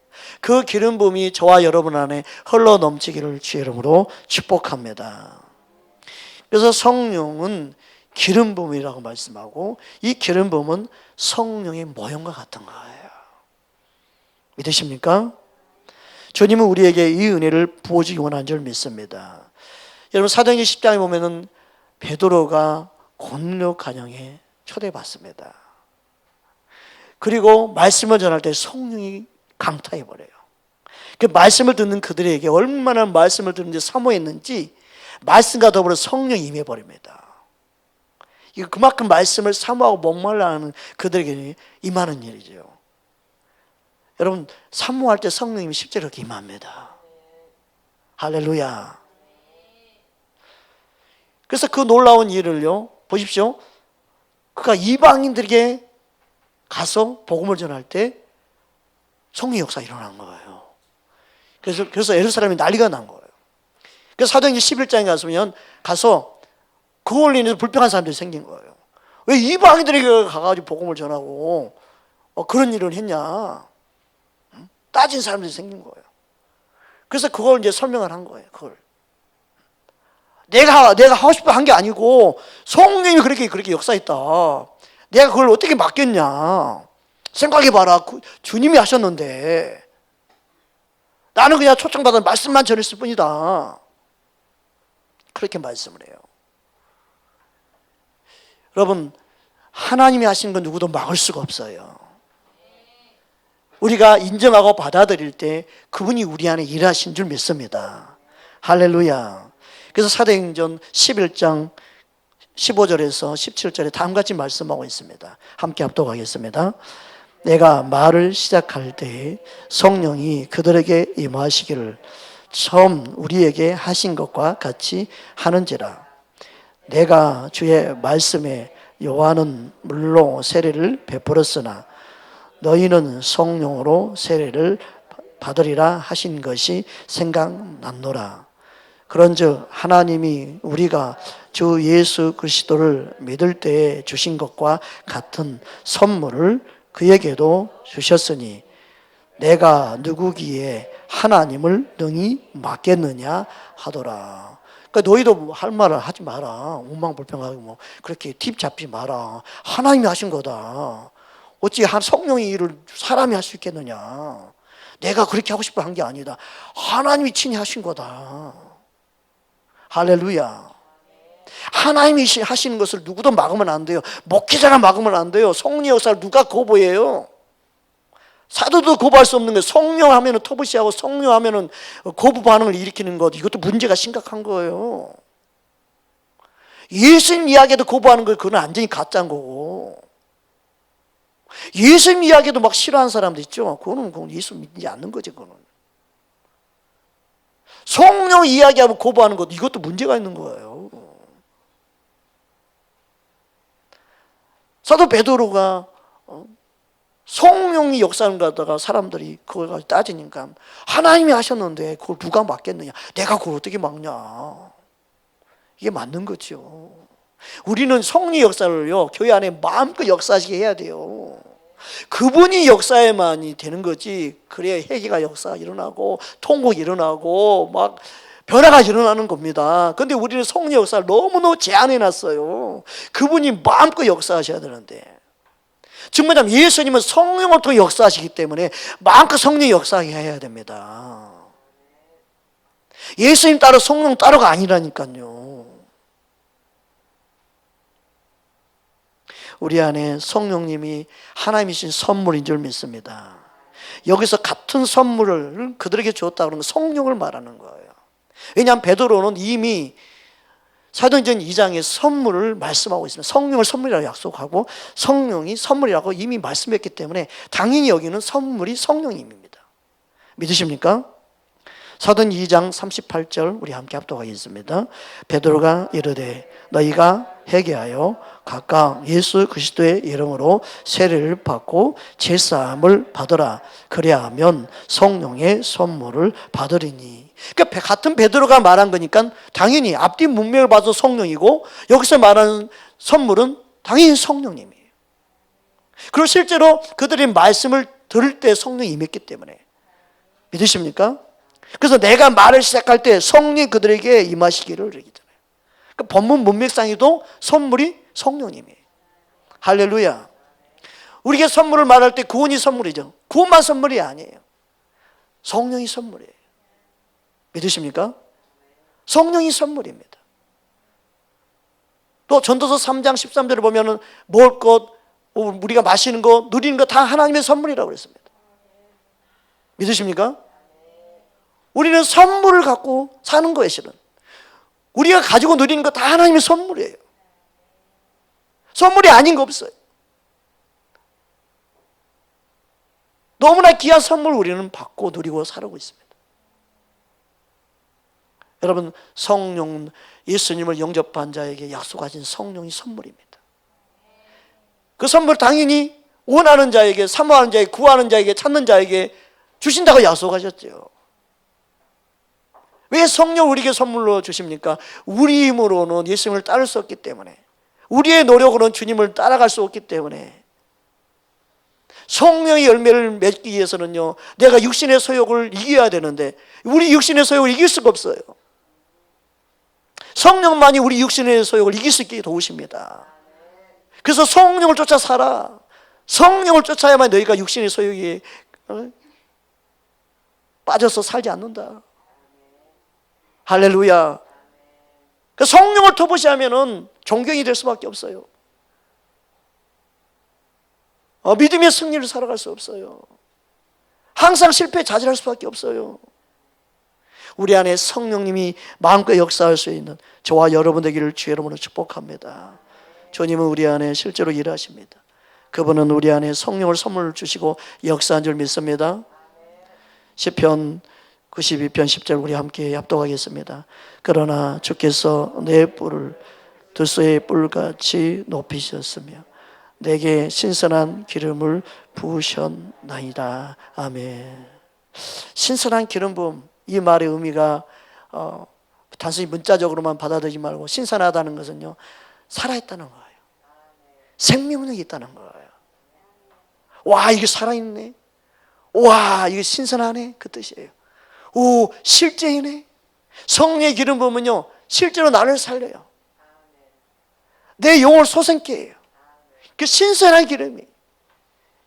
그 기름 부음이 저와 여러분 안에 흘러 넘치기를 주의 이름으로 축복합니다. 그래서 성령은 기름 부음이라고 말씀하고 이 기름 부음은 성령의 모형과 같은 거예요. 믿으십니까? 주님은 우리에게 이 은혜를 부어주기 원하는 줄 믿습니다. 여러분 사도행전 10장에 보면은 베드로가 고넬료 가정에 초대받습니다. 그리고 말씀을 전할 때 성령이 강타해버려요. 그 말씀을 듣는 그들에게 얼마나 말씀을 듣는지 사모했는지 말씀과 더불어 성령이 임해버립니다. 이거 그만큼 말씀을 사모하고 목말라하는 그들에게 임하는 일이죠. 여러분, 사모할 때 성령님이 실제로 그렇게 임합니다. 할렐루야. 그래서 그 놀라운 일을요, 보십시오. 그가 이방인들에게 가서 복음을 전할 때 성령 역사가 일어난 거예요. 그래서 예루살렘이 난리가 난 거예요. 그래서 사도행전 11장에 가서 그걸로 인해서 불평한 사람들이 생긴 거예요. 왜 이방인들에게 가가지고 복음을 전하고 그런 일을 했냐? 따진 사람들이 생긴 거예요. 그래서 그걸 이제 설명을 한 거예요. 그걸 내가 하고 싶어 한 게 아니고 성령이 그렇게 역사했다. 내가 그걸 어떻게 맡겼냐? 생각해봐라. 주님이 하셨는데 나는 그냥 초청받은 말씀만 전했을 뿐이다. 그렇게 말씀을 해요. 여러분, 하나님이 하신 건 누구도 막을 수가 없어요. 우리가 인정하고 받아들일 때 그분이 우리 안에 일하신 줄 믿습니다. 할렐루야. 그래서 사도행전 11장 15절에서 17절에 다음같이 말씀하고 있습니다. 함께 합독하겠습니다. 내가 말을 시작할 때 성령이 그들에게 임하시기를 처음 우리에게 하신 것과 같이 하는지라. 내가 주의 말씀에 요한은 물로 세례를 베풀었으나 너희는 성령으로 세례를 받으리라 하신 것이 생각났노라. 그런즉 하나님이 우리가 주 예수 그리스도를 믿을 때에 주신 것과 같은 선물을 그에게도 주셨으니 내가 누구기에 하나님을 능히 맡겠느냐 하더라. 그러니까 너희도 할 말을 하지 마라. 운망불평하고 그렇게 팁 잡지 마라. 하나님이 하신 거다. 어찌 성령의 일을 사람이 할 수 있겠느냐. 내가 그렇게 하고 싶어 한 게 아니다. 하나님이 친히 하신 거다. 할렐루야. 하나님이 하시는 것을 누구도 막으면 안 돼요. 목회자가 막으면 안 돼요. 성령 역사를 누가 거부해요? 사도도 거부할 수 없는 거예요. 성령 하면은 터부시하고 성령 하면은 거부 반응을 일으키는 것, 이것도 문제가 심각한 거예요. 예수님 이야기도 거부하는 거, 그건 완전히 가짜인 거고. 예수님 이야기도 막 싫어하는 사람도 있죠. 그건 예수 믿지 않는 거지, 그거는. 성령 이야기하고 거부하는 것, 이것도 문제가 있는 거예요. 사도 베드로가 성령이 역사하는 거다가 사람들이 그걸 가지고 따지니까 하나님이 하셨는데 그걸 누가 막겠느냐? 내가 그걸 어떻게 막냐? 이게 맞는 거죠. 우리는 성령 역사를요, 교회 안에 마음껏 역사하시게 해야 돼요. 그분이 역사에만이 되는 거지. 그래야 회개가 역사가 일어나고 통곡이 일어나고 막 변화가 일어나는 겁니다. 그런데 우리는 성령 역사를 너무너무 제한해 놨어요. 그분이 마음껏 역사하셔야 되는데, 정말 예수님은 성령을 통해 역사하시기 때문에 마음껏 성령 역사하게 해야 됩니다. 예수님 따로 성령 따로가 아니라니까요. 우리 안에 성령님이 하나님이신 선물인 줄 믿습니다. 여기서 같은 선물을 그들에게 주었다 그러는 성령을 말하는 거예요. 왜냐하면 베드로는 이미 사도행전 2장에 선물을 말씀하고 있습니다. 성령을 선물이라고 약속하고 성령이 선물이라고 이미 말씀했기 때문에 당연히 여기는 선물이 성령님입니다. 믿으십니까? 사도행전 2장 38절 우리 함께 합독하겠습니다. 베드로가 이르되 너희가 회개하여 각각 예수 그리스도의 이름으로 세례를 받고 제사함을 받으라. 그래야 하면 성령의 선물을 받으리니. 그러니까 같은 베드로가 말한 거니까 당연히 앞뒤 문맥을 봐도 성령이고 여기서 말하는 선물은 당연히 성령님이에요. 그리고 실제로 그들이 말씀을 들을 때 성령이 임했기 때문에. 믿으십니까? 그래서 내가 말을 시작할 때 성령이 그들에게 임하시기를 얘기잖아요. 그러니까 본문 문맥상에도 선물이 성령님이에요. 할렐루야. 우리가 선물을 말할 때 구원이 선물이죠. 구원만 선물이 아니에요. 성령이 선물이에요. 믿으십니까? 성령이 선물입니다. 또 전도서 3장 13절을 보면은 먹을 것, 우리가 마시는 것, 누리는 것 다 하나님의 선물이라고 그랬습니다. 믿으십니까? 우리는 선물을 갖고 사는 거예요. 실은 우리가 가지고 누리는 거 다 하나님의 선물이에요. 선물이 아닌 거 없어요. 너무나 귀한 선물 우리는 받고 누리고 살아오고 있습니다. 여러분, 성령, 예수님을 영접한 자에게 약속하신 성령이 선물입니다. 그 선물 당연히 원하는 자에게, 사모하는 자에게, 구하는 자에게, 찾는 자에게 주신다고 약속하셨죠. 왜 성령 우리에게 선물로 주십니까? 우리 힘으로는 예수님을 따를 수 없기 때문에, 우리의 노력으로는 주님을 따라갈 수 없기 때문에, 성령의 열매를 맺기 위해서는요, 내가 육신의 소욕을 이겨야 되는데 우리 육신의 소욕을 이길 수가 없어요. 성령만이 우리 육신의 소욕을 이길 수 있게 도우십니다. 그래서 성령을 쫓아 살아. 성령을 쫓아야만 너희가 육신의 소욕에 빠져서 살지 않는다. 할렐루야. 그 성령을 터부시하면은 존경이 될 수밖에 없어요. 믿음의 승리를 살아갈 수 없어요. 항상 실패에 자질할 수밖에 없어요. 우리 안에 성령님이 마음껏 역사할 수 있는 저와 여러분 되기를 주의 이름으로 축복합니다. 주님은 우리 안에 실제로 일하십니다. 그분은 우리 안에 성령을 선물 주시고 역사한 줄 믿습니다. 시편 92편 10절 우리 함께 합독하겠습니다. 그러나 주께서 내 뿔을 들소의 뿔같이 높이셨으며 내게 신선한 기름을 부으셨나이다. 아멘. 신선한 기름 부음, 이 말의 의미가 단순히 문자적으로만 받아들이지 말고, 신선하다는 것은요, 살아있다는 거예요. 생명력이 있다는 거예요. 와, 이게 살아있네. 와, 이게 신선하네. 그 뜻이에요. 오, 실제이네. 성령의 기름 부으면요, 실제로 나를 살려요. 내 영혼을 솟게 해요. 그 신선한 기름이.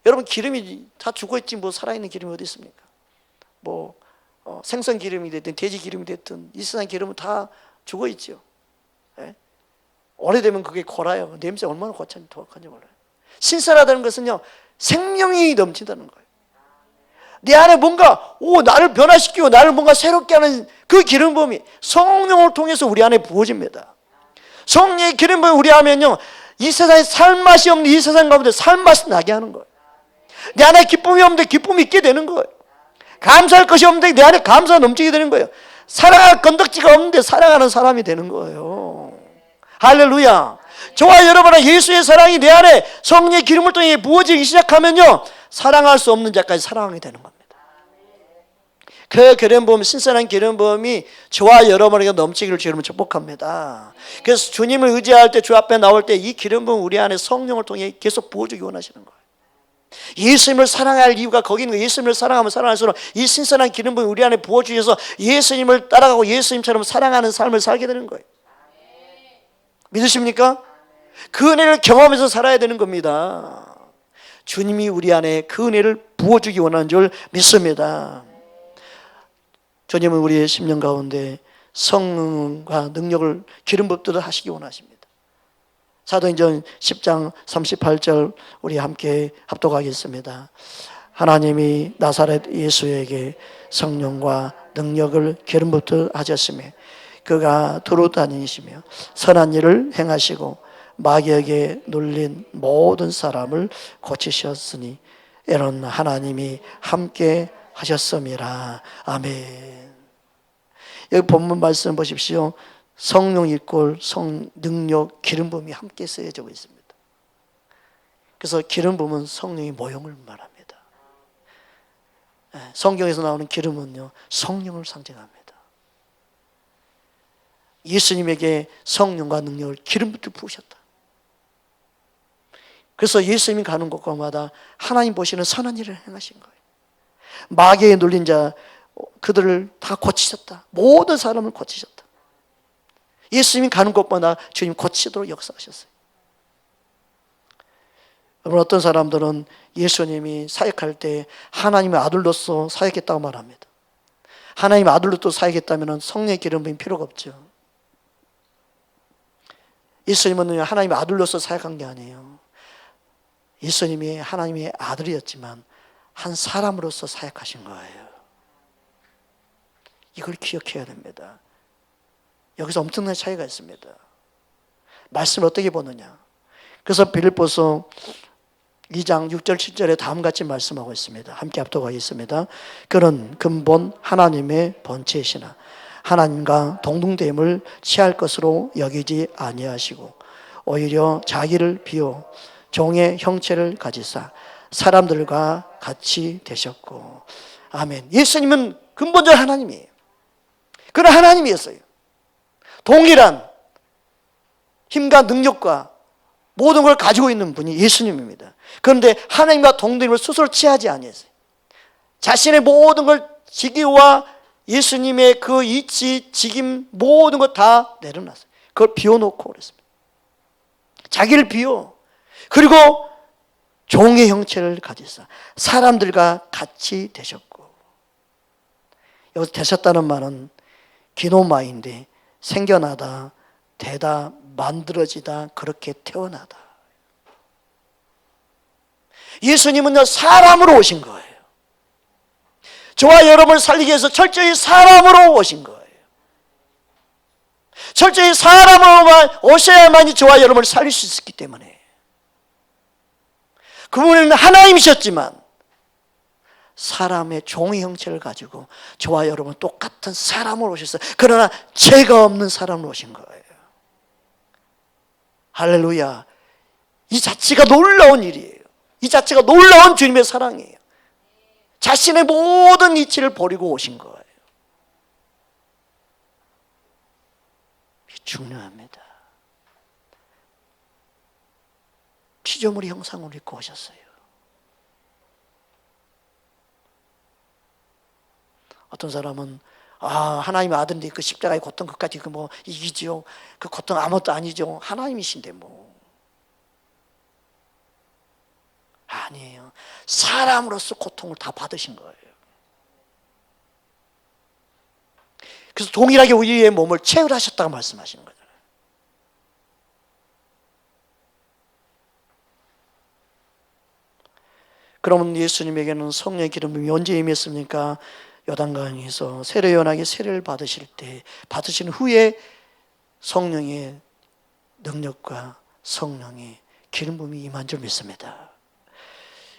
여러분, 기름이 다 죽어있지 뭐 살아있는 기름이 어디 있습니까? 뭐 생선 기름이 됐든 돼지 기름이 됐든 이 세상 기름은 다 죽어있죠. 예? 오래되면 그게 골아요. 냄새 얼마나 거창한지 몰라요. 신선하다는 것은요, 생명이 넘친다는 거예요. 내 안에 뭔가 나를 변화시키고 나를 뭔가 새롭게 하는 그 기름 부음이 성령을 통해서 우리 안에 부어집니다. 성령의 기름 부음이 우리 하면요, 이 세상에 살맛이 없는 이 세상 가운데 살맛이 나게 하는 거예요. 내 안에 기쁨이 없는데 기쁨이 있게 되는 거예요. 감사할 것이 없는데 내 안에 감사가 넘치게 되는 거예요. 사랑할 건덕지가 없는데 사랑하는 사람이 되는 거예요. 할렐루야. 저와 여러분은 예수의 사랑이 내 안에 성령의 기름을 통해 부어지기 시작하면요, 사랑할 수 없는 자까지 사랑하게 되는 겁니다. 그 기름 부음, 신선한 기름 부음이 저와 여러분에게 넘치기를 주님을 축복합니다. 그래서 주님을 의지할 때, 주 앞에 나올 때 이 기름 부음 우리 안에 성령을 통해 계속 부어주기 원하시는 거예요. 예수님을 사랑할 이유가 거기 있는 거예요. 예수님을 사랑하면 사랑할수록 이 신선한 기름 부음이 우리 안에 부어주셔서 예수님을 따라가고 예수님처럼 사랑하는 삶을 살게 되는 거예요. 믿으십니까? 그 은혜를 경험해서 살아야 되는 겁니다. 주님이 우리 안에 그 은혜를 부어주기 원하는 줄 믿습니다. 주님은 우리의 심령 가운데 성령과 능력을 기름 붓도록 하시기 원하십니다. 사도행전 10장 38절 우리 함께 합독하겠습니다. 하나님이 나사렛 예수에게 성령과 능력을 기름 붓도록 하셨으며 그가 두루 다니시며 선한 일을 행하시고 마귀에게 눌린 모든 사람을 고치셨으니 이런 하나님이 함께 하셨음이라. 아멘. 여기 본문 말씀 보십시오. 성령 이꼴 능력, 기름 부음이 함께 쓰여지고 있습니다. 그래서 기름 부음은 성령의 모형을 말합니다. 성경에서 나오는 기름은요, 성령을 상징합니다. 예수님에게 성령과 능력을 기름부터 부으셨다. 그래서 예수님이 가는 곳마다 하나님 보시는 선한 일을 행하신 거예요. 마귀에 눌린 자 그들을 다 고치셨다. 모든 사람을 고치셨다. 예수님이 가는 곳마다 주님 고치도록 역사하셨어요. 여러분, 어떤 사람들은 예수님이 사역할 때 하나님의 아들로서 사역했다고 말합니다. 하나님의 아들로서 사역했다면 성령의 기름 부음이 필요가 없죠. 예수님은 하나님의 아들로서 사역한 게 아니에요. 예수님이 하나님의 아들이었지만 한 사람으로서 사역하신 거예요. 이걸 기억해야 됩니다. 여기서 엄청난 차이가 있습니다. 말씀을 어떻게 보느냐. 그래서 빌립보서 2장 6절 7절에 다음같이 말씀하고 있습니다. 함께 합독하겠습니다. 그는 근본 하나님의 본체이시나 하나님과 동등됨을 취할 것으로 여기지 아니하시고 오히려 자기를 비워 종의 형체를 가지사 사람들과 같이 되셨고. 아멘. 예수님은 근본적 하나님이에요. 그런 하나님이었어요. 동일한 힘과 능력과 모든 걸 가지고 있는 분이 예수님입니다. 그런데 하나님과 동등임을 스스로 취하지 아니했어요. 자신의 모든 걸 직위와 예수님의 그 이치, 직임 모든 것 다 내려놨어요. 그걸 비워놓고 그랬습니다. 자기를 비워. 그리고 종의 형체를 가지사 사람들과 같이 되셨고. 여기서 되셨다는 말은 기노마인데 생겨나다, 되다, 만들어지다, 그렇게 태어나다. 예수님은요, 사람으로 오신 거예요. 저와 여러분을 살리기 위해서 철저히 사람으로 오신 거예요. 철저히 사람으로만 오셔야만이 저와 여러분을 살릴 수 있었기 때문에. 그분은 하나님이셨지만 사람의 종의 형체를 가지고 저와 여러분 똑같은 사람으로 오셨어요. 그러나 죄가 없는 사람으로 오신 거예요. 할렐루야. 이 자체가 놀라운 일이에요. 이 자체가 놀라운 주님의 사랑이에요. 자신의 모든 이치를 버리고 오신 거예요. 중요합니다. 피조물의 형상을 입고 오셨어요. 어떤 사람은 하나님의 아들인데 그 십자가의 고통 그까지 그 뭐 이기지요. 그 고통 아무것도 아니죠. 하나님이신데 뭐. 아니에요. 사람으로서 고통을 다 받으신 거예요. 그래서 동일하게 우리의 몸을 체휼하셨다고 말씀하시는 거잖아요. 그러면 예수님에게는 성령의 기름이 언제 임했습니까? 요단강에서 세례요한에게 세례를 받으실 때, 받으신 후에 성령의 능력과 성령의 기름 부음이 임한 줄 믿습니다.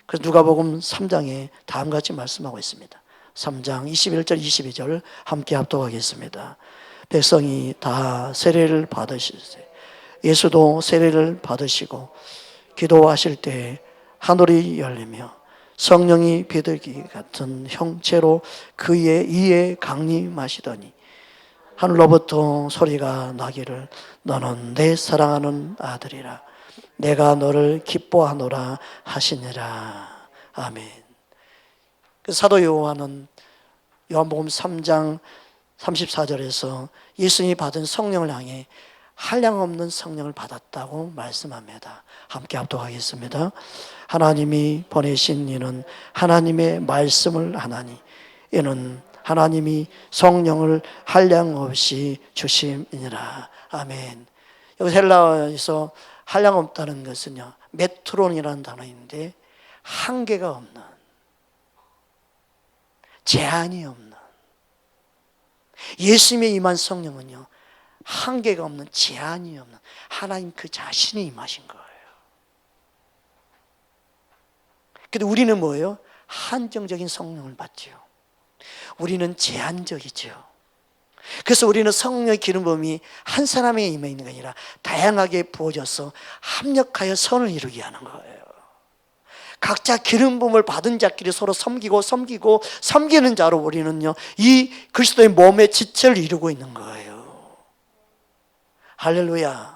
그래서 누가복음 3장에 다음같이 말씀하고 있습니다. 3장 21절 22절 함께 합독하겠습니다. 백성이 다 세례를 받으시세. 예수도 세례를 받으시고 기도하실 때 하늘이 열리며 성령이 비둘기 같은 형체로 그의 이에 강림하시더니 하늘로부터 소리가 나기를 너는 내 사랑하는 아들이라 내가 너를 기뻐하노라 하시니라. 아멘. 사도 요한은 요한복음 3장 34절에서 예수님이 받은 성령을 향해 한량없는 성령을 받았다고 말씀합니다. 함께 합독하겠습니다. 하나님이 보내신 이는 하나님의 말씀을 하나니 이는 하나님이 성령을 한량없이 주심이니라. 아멘. 여기 헬라어에서 한량없다는 것은요, 메트론이라는 단어인데 한계가 없는, 제한이 없는, 예수님의 임한 성령은요 한계가 없는, 제한이 없는 하나님 그 자신이 임하신 거예요. 근데 우리는 뭐예요? 한정적인 성령을 받지요. 우리는 제한적이죠. 그래서 우리는 성령의 기름 부음이 한 사람에게 임해 있는 게 아니라 다양하게 부어져서 합력하여 선을 이루게 하는 거예요. 각자 기름 부음을 받은 자끼리 서로 섬기고 섬기는 자로 우리는요 이 그리스도의 몸의 지체를 이루고 있는 거예요. 할렐루야.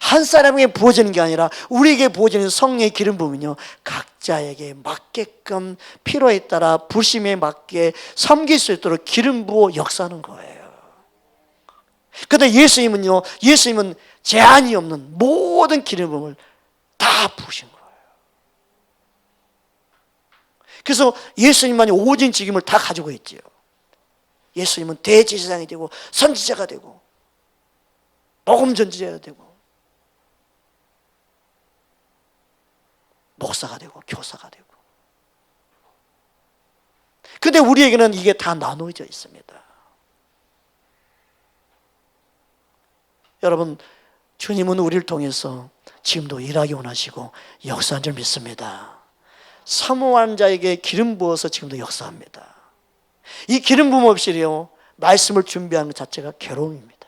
한 사람에게 부어지는 게 아니라 우리에게 부어지는 성령의 기름 부음은요 각자에게 맞게끔 필요에 따라 부심에 맞게 섬길 수 있도록 기름 부어 역사하는 거예요. 그런데 예수님은 제한이 없는 모든 기름 부음을 다 부으신 거예요. 그래서 예수님만이 오직 직임을 다 가지고 있지요. 예수님은 대제사장이 되고 선지자가 되고 복음 전지자가 되고 목사가 되고 교사가 되고. 근데 우리에게는 이게 다 나누어져 있습니다. 여러분, 주님은 우리를 통해서 지금도 일하기 원하시고 역사한 줄 믿습니다. 사모하는 자에게 기름 부어서 지금도 역사합니다. 이 기름 부음 없이요, 말씀을 준비하는 것 자체가 괴로움입니다.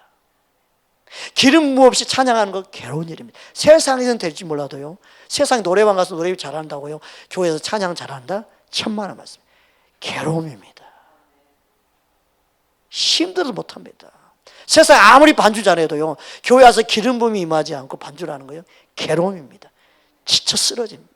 기름 부음 없이 찬양하는 건 괴로운 일입니다. 세상에서는 될지 몰라도요, 세상에 노래방 가서 노래 잘한다고요, 교회에서 찬양 잘한다? 천만의 말씀. 괴로움입니다. 힘들어서 못합니다. 세상에 아무리 반주 잘해도요, 교회 와서 기름 부음이 임하지 않고 반주를 하는 거예요, 괴로움입니다. 지쳐 쓰러집니다.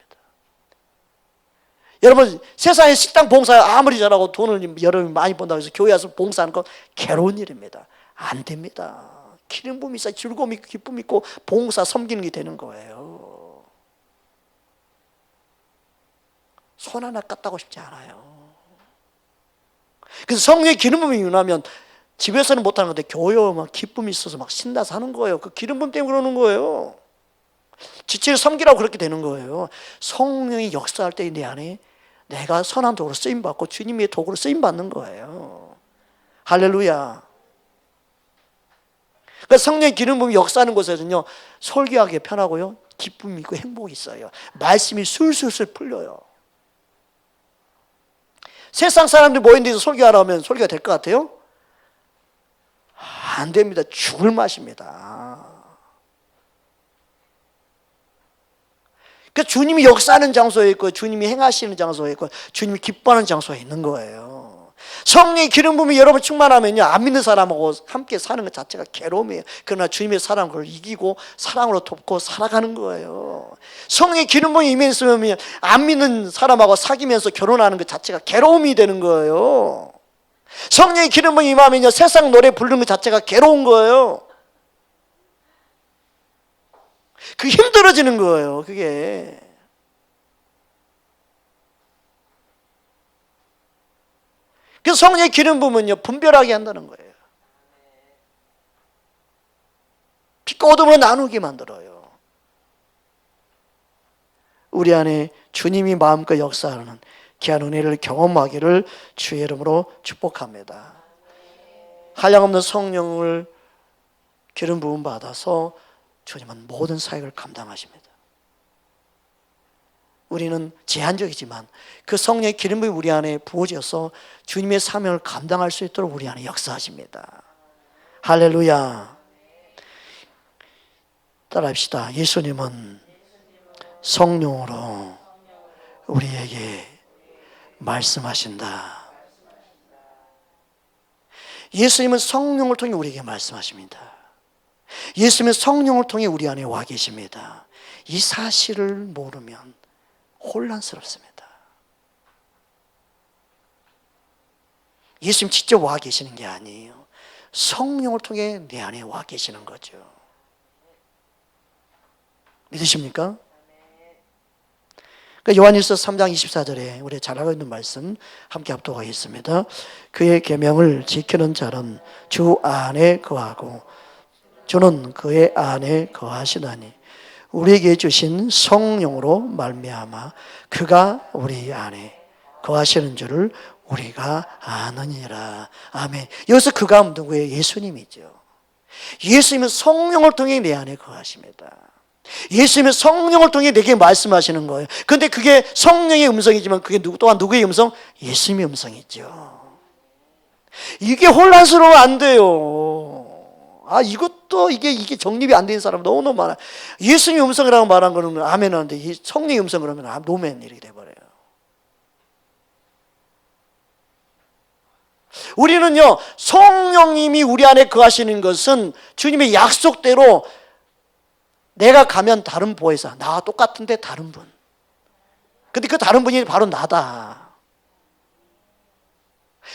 여러분, 세상에 식당 봉사 아무리 잘하고 돈을 여러분이 많이 번다고 해서 교회 와서 봉사하는 건 괴로운 일입니다. 안 됩니다. 기름 부음이 있어야 즐거움 있고 기쁨 있고 봉사 섬기는 게 되는 거예요. 손 하나 깠다고 싶지 않아요. 그래서 성령의 기름 부음이 임하면 집에서는 못하는 건데 교회 막 기쁨이 있어서 막 신나서 하는 거예요. 그 기름 부음 때문에 그러는 거예요. 지체를 섬기라고 그렇게 되는 거예요. 성령이 역사할 때 내 안에 내가 선한 도구로 쓰임받고 주님의 도구로 쓰임받는 거예요. 할렐루야. 그러니까 성령의 기름 부음이 역사하는 곳에서는요, 설교하기 편하고요, 기쁨이 있고 행복이 있어요. 말씀이 술술술 풀려요. 세상 사람들 모인 데서 설교하라 하면 설교가 될 것 같아요? 안 됩니다. 죽을 맛입니다. 그러니까 주님이 역사하는 장소에 있고 주님이 행하시는 장소에 있고 주님이 기뻐하는 장소에 있는 거예요. 성령의 기름 부음이 여러분 충만하면요, 안 믿는 사람하고 함께 사는 것 자체가 괴로움이에요. 그러나 주님의 사랑을 그걸 이기고 사랑으로 돕고 살아가는 거예요. 성령의 기름 부음이 임해 있으면 안 믿는 사람하고 사귀면서 결혼하는 것 자체가 괴로움이 되는 거예요. 성령의 기름 부음이 임하면요, 세상 노래 부르는 것 자체가 괴로운 거예요. 그 힘들어지는 거예요, 그게. 그래서 성령의 기름 부음은요, 분별하게 한다는 거예요. 빛과 어둠으로 나누게 만들어요. 우리 안에 주님이 마음껏 역사하는 귀한 은혜를 경험하기를 주의 이름으로 축복합니다. 한량없는 성령을 기름 부음 받아서 주님은 모든 사역을 감당하십니다. 우리는 제한적이지만 그 성령의 기름 부음이 우리 안에 부어져서 주님의 사명을 감당할 수 있도록 우리 안에 역사하십니다. 할렐루야. 따라합시다. 예수님은 성령으로 우리에게 말씀하신다. 예수님은 성령을 통해 우리에게 말씀하십니다. 예수님은 성령을 통해 우리 안에 와 계십니다. 이 사실을 모르면 혼란스럽습니다. 예수님 직접 와 계시는 게 아니에요. 성령을 통해 내 안에 와 계시는 거죠. 믿으십니까? 그러니까 요한일서 3장 24절에 우리 잘 알고 있는 말씀 함께 합독하겠습니다. 그의 계명을 지키는 자는 주 안에 거하고 주는 그의 안에 거하시나니 우리에게 주신 성령으로 말미암아 그가 우리 안에 거하시는 줄을 우리가 아느니라. 아멘. 여기서 그가 누구예요? 예수님이죠. 예수님은 성령을 통해 내 안에 거하십니다. 예수님은 성령을 통해 내게 말씀하시는 거예요. 그런데 그게 성령의 음성이지만 그게 또한 누구의 음성? 예수님의 음성이죠. 이게 혼란스러우면 안 돼요. 이것도 이게 정립이 안 된 사람 너무너무 많아요. 예수님의 음성이라고 말한 거는 아멘 하는데 성령의 음성 그러면 노멘 이렇게 돼버려요. 우리는요, 성령님이 우리 안에 거하시는 것은 주님의 약속대로 내가 가면 다른 보혜사, 나와 똑같은데 다른 분. 근데 그 다른 분이 바로 나다.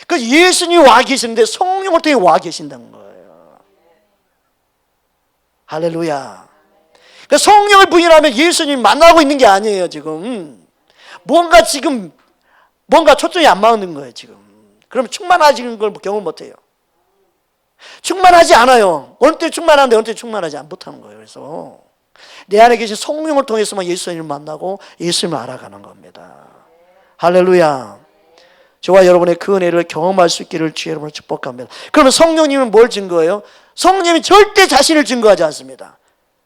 그 예수님이 와 계시는데 성령을 통해 와 계신다는 거예요. 할렐루야. 그 성령을 부인하면 예수님 만나고 있는 게 아니에요, 지금. 뭔가 초점이 안 맞는 거예요, 지금. 그러면 충만해지는 걸 경험 못 해요. 충만하지 않아요. 어느 때 충만한데 어느 때 충만하지 못하는 거예요. 그래서 내 안에 계신 성령을 통해서만 예수님을 만나고 예수님을 알아가는 겁니다. 할렐루야. 저와 여러분의 그 은혜를 경험할 수 있기를 주의 이름으로 축복합니다. 그러면 성령님은 뭘 증거해요? 성령님이 절대 자신을 증거하지 않습니다.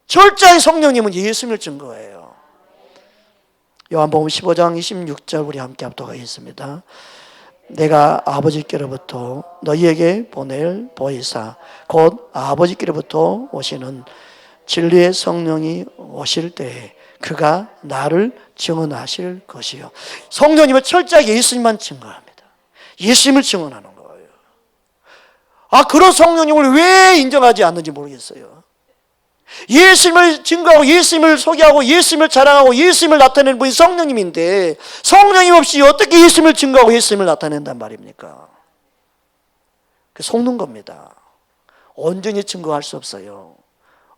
철저히 성령님은 예수님을 증거해요. 요한복음 15장 26절 우리 함께 합독하겠습니다. 내가 아버지께로부터 너희에게 보낼 보혜사 곧 아버지께로부터 오시는 진리의 성령이 오실 때에 그가 나를 증언하실 것이요. 성령님은 철저하게 예수님만 증거합니다. 예수님을 증언하는 거예요. 그런 성령님을 왜 인정하지 않는지 모르겠어요. 예수님을 증거하고 예수님을 소개하고 예수님을 자랑하고 예수님을 나타내는 분이 성령님인데 성령님 없이 어떻게 예수님을 증거하고 예수님을 나타낸단 말입니까? 속는 겁니다. 온전히 증거할 수 없어요.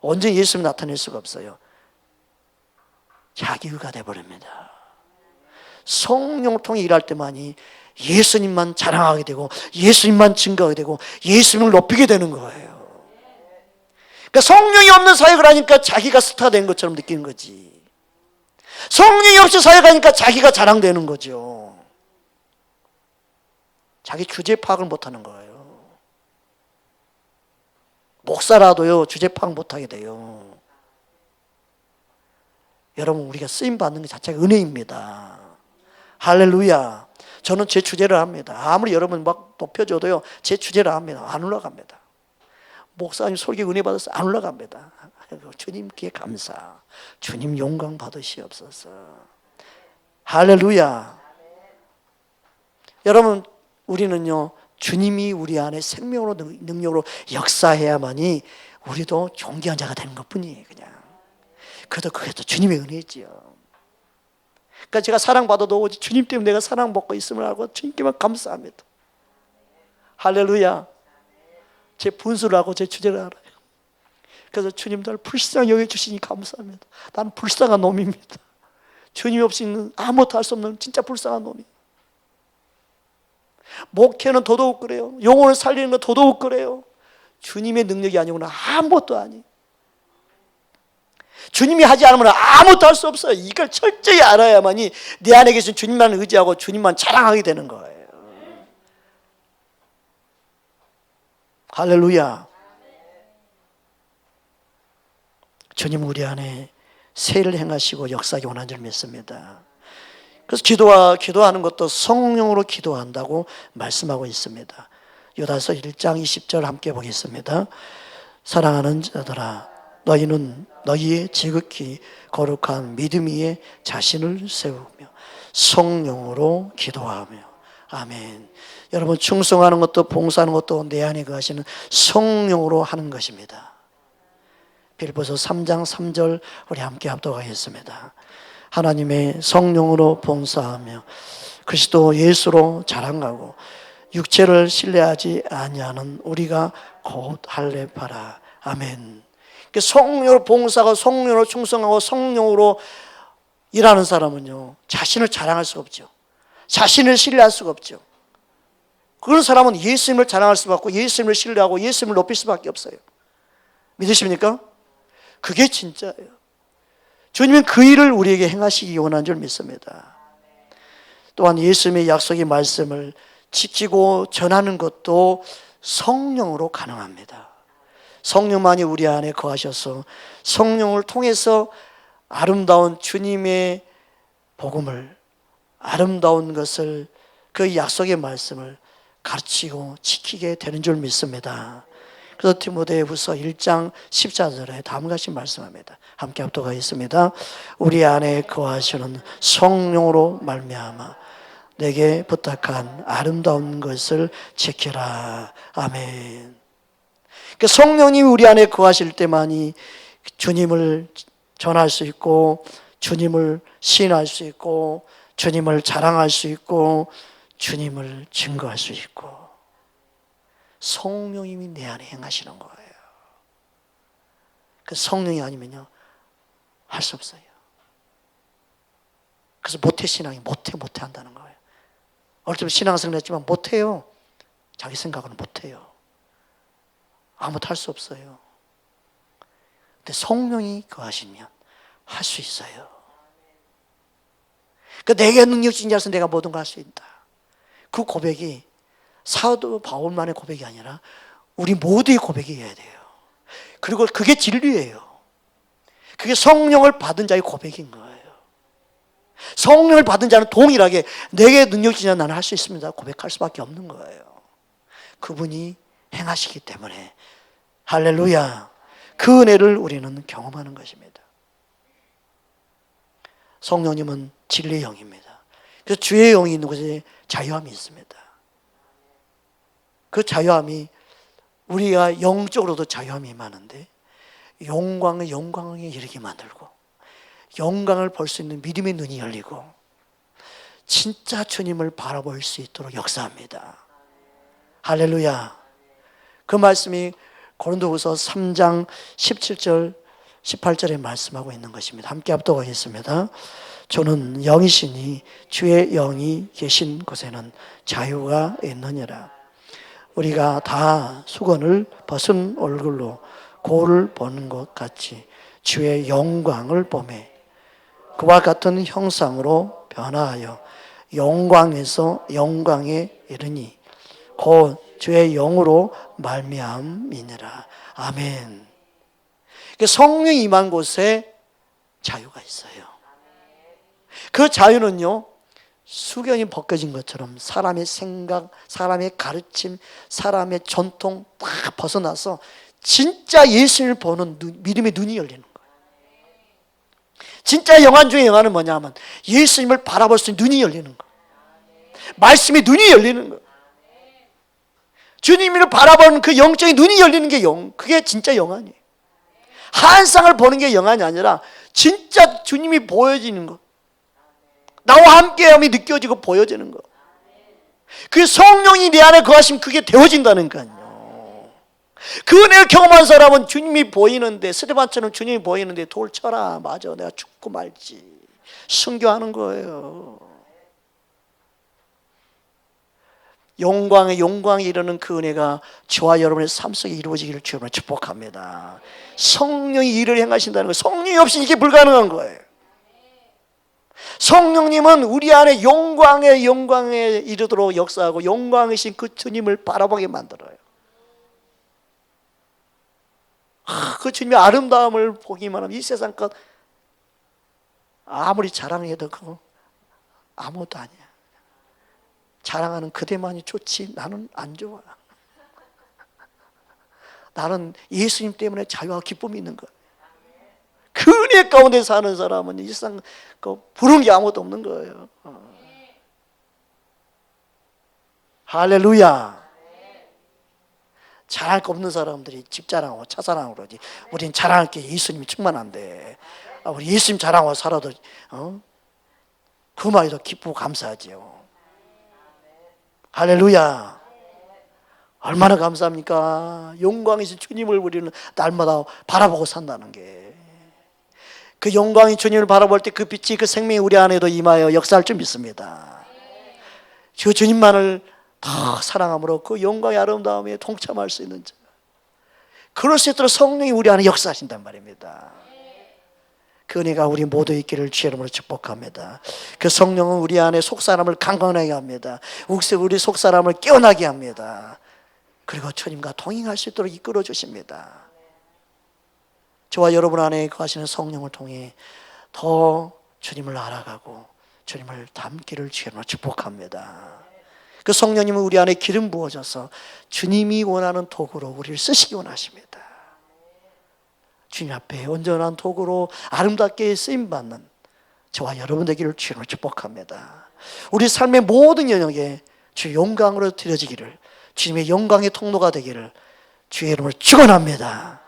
온전히 예수님을 나타낼 수가 없어요. 자기의가 돼버립니다. 성령을 통해 일할 때만이 예수님만 자랑하게 되고 예수님만 증거하게 되고 예수님을 높이게 되는 거예요. 그러니까 성령이 없는 사역을 하니까 자기가 스타 된 것처럼 느끼는 거지. 성령이 없이 사역하니까 자기가 자랑되는 거죠. 자기 주제 파악을 못하는 거예요. 목사라도요 주제 파악 못하게 돼요. 여러분 우리가 쓰임받는 것 자체가 은혜입니다. 할렐루야. 저는 제 주제를 합니다. 아무리 여러분 막 높여줘도요 제 주제를 합니다. 안 올라갑니다. 목사님 설교 은혜 받아서 안 올라갑니다. 주님께 감사. 주님 영광 받으시옵소서. 할렐루야. 여러분 우리는요 주님이 우리 안에 생명으로 능력으로 역사해야만이 우리도 존귀한 자가 되는 것뿐이에요. 그냥 그래도 그게 또 주님의 은혜지요. 그러니까 제가 사랑받아도 주님 때문에 내가 사랑받고 있음을 알고 주님께만 감사합니다. 할렐루야. 제 분수를 하고 제 주제를 알아요. 그래서 주님 나를 불쌍히 여겨주시니 감사합니다. 나는 불쌍한 놈입니다. 주님 없이는 아무것도 할 수 없는 진짜 불쌍한 놈이에요. 목회는 더더욱 그래요. 영혼을 살리는 건 더더욱 그래요. 주님의 능력이 아니고는 아무것도 아니에요. 주님이 하지 않으면 아무것도 할 수 없어요. 이걸 철저히 알아야만이 내 안에 계신 주님만 의지하고 주님만 자랑하게 되는 거예요. 할렐루야. 주님 우리 안에 세를 행하시고 역사하기 원하는 줄 믿습니다. 그래서 기도하는 것도 성령으로 기도한다고 말씀하고 있습니다. 요다서 1장 20절 함께 보겠습니다. 사랑하는 자들아 너희는 너희의 지극히 거룩한 믿음 위에 자신을 세우며 성령으로 기도하며 아멘. 여러분 충성하는 것도 봉사하는 것도 내 안에 거하시는 성령으로 하는 것입니다. 빌보서 3장 3절 우리 함께 합독하겠습니다. 하나님의 성령으로 봉사하며 그리스도 예수로 자랑하고 육체를 신뢰하지 아니하는 우리가 곧 할례파라. 아멘. 성령으로 봉사하고 성령으로 충성하고 성령으로 일하는 사람은요 자신을 자랑할 수가 없죠. 자신을 신뢰할 수가 없죠. 그런 사람은 예수님을 자랑할 수밖에 없고 예수님을 신뢰하고 예수님을 높일 수밖에 없어요. 믿으십니까? 그게 진짜예요. 주님은 그 일을 우리에게 행하시기 원하는 줄 믿습니다. 또한 예수님의 약속의 말씀을 지키고 전하는 것도 성령으로 가능합니다. 성령만이 우리 안에 거하셔서 성령을 통해서 아름다운 주님의 복음을 아름다운 것을 그 약속의 말씀을 가르치고 지키게 되는 줄 믿습니다. 그래서 디모데후서 1장 14절에 다음과 같이 말씀합니다. 함께 합독하겠습니다. 우리 안에 거하시는 성령으로 말미암아 내게 부탁한 아름다운 것을 지키라. 아멘. 성령님이 우리 안에 거하실 때만이 주님을 전할 수 있고 주님을 시인할 수 있고 주님을 자랑할 수 있고 주님을 증거할 수 있고 성령님이 내 안에 행하시는 거예요. 그 성령이 아니면요 할 수 없어요. 그래서 모태신앙이 모태 한다는 거예요. 어릴 때 신앙생활 했지만 못해요. 자기 생각은 못해요. 아무것도 할 수 없어요. 근데 성령이 거하시면 할 수 있어요. 그러니까 내게 능력진 자로서 내가 모든 걸 할 수 있다. 그 고백이 사도 바울만의 고백이 아니라 우리 모두의 고백이어야 돼요. 그리고 그게 진리예요. 그게 성령을 받은 자의 고백인 거예요. 성령을 받은 자는 동일하게 내게 능력 주냐 나는 할 수 있습니다 고백할 수밖에 없는 거예요. 그분이 행하시기 때문에 할렐루야, 그 은혜를 우리는 경험하는 것입니다. 성령님은 진리의 영입니다. 그래서 주의 영이 있는 곳에 자유함이 있습니다. 그 자유함이 우리가 영적으로도 자유함이 많은데 영광에 이르게 만들고 영광을 볼 수 있는 믿음의 눈이 열리고 진짜 주님을 바라볼 수 있도록 역사합니다. 할렐루야. 그 말씀이 고린도후서 3장 17절 18절에 말씀하고 있는 것입니다. 함께 합독하겠습니다. 저는 영이시니 주의 영이 계신 곳에는 자유가 있느니라. 우리가 다 수건을 벗은 얼굴로 거울을 보는 것 같이 주의 영광을 보매 그와 같은 형상으로 변화하여 영광에서 영광에 이르니 곧 주의 영으로 말미암이니라. 아멘. 성령이 임한 곳에 자유가 있어요. 그 자유는요, 수건이 벗겨진 것처럼 사람의 생각, 사람의 가르침, 사람의 전통 다 벗어나서 진짜 예수님을 보는 믿음의 눈이 열리는 거예요. 진짜 영안 중에 영안은 뭐냐면 예수님을 바라볼 수 있는 눈이 열리는 거예요. 말씀의 눈이 열리는 거예요. 주님을 바라보는 그 영적인 눈이 열리는 게 그게 진짜 영안이에요. 한상을 보는 게 영안이 아니라 진짜 주님이 보여지는 거, 나와 함께함이 느껴지고 보여지는 거, 그 성령이 내 안에 거하시면 그게 되어진다니까요. 그 은혜를 경험한 사람은 주님이 보이는데, 스데반처럼 주님이 보이는데 돌 쳐라, 맞아, 내가 죽고 말지, 순교하는 거예요. 영광에 이르는 그 은혜가 저와 여러분의 삶 속에 이루어지기를 주님으로 축복합니다. 성령이 일을 행하신다는 거, 성령이 없이 이게 불가능한 거예요. 성령님은 우리 안에 영광에 이르도록 역사하고 영광이신 그 주님을 바라보게 만들어요. 그 주님의 아름다움을 보기만 하면 이 세상 것 아무리 자랑해도 그거 아무것도 아니야. 자랑하는 그대만이 좋지 나는 안 좋아. 나는 예수님 때문에 자유와 기쁨이 있는 거야. 그 은혜 가운데 사는 사람은 이 세상 부러운 게 아무것도 없는 거예요. 할렐루야. 자랑할 거 없는 사람들이 집 자랑하고 차 자랑하고 그러지. 우린 자랑할 게 예수님이 충만한데 우리 예수님 자랑하고 살아도 그 말이 더 기쁘고 감사하지요. 할렐루야. 얼마나 감사합니까? 영광이신 주님을 우리는 날마다 바라보고 산다는 게, 그 영광이 주님을 바라볼 때 그 빛이 그 생명이 우리 안에도 임하여 역사할 줄 믿습니다. 그 주님만을 더 사랑함으로 그 영광의 아름다움에 동참할 수 있는 자, 그럴 수 있도록 성령이 우리 안에 역사하신단 말입니다. 그 은혜가 우리 모두 있기를 주의 이름으로 축복합니다. 그 성령은 우리 안에 속사람을 강건하게 합니다. 우리 속사람을 깨어나게 합니다. 그리고 주님과 동행할 수 있도록 이끌어 주십니다. 저와 여러분 안에 거하시는 성령을 통해 더 주님을 알아가고 주님을 닮기를 주의 이름으로 축복합니다. 그 성령님은 우리 안에 기름 부어져서 주님이 원하는 도구로 우리를 쓰시기 원하십니다. 주님 앞에 온전한 도구로 아름답게 쓰임받는 저와 여러분 되기를 주님으로 축복합니다. 우리 삶의 모든 영역에 주의 영광으로 드려지기를, 주님의 영광의 통로가 되기를 주의 이름으로 축원합니다.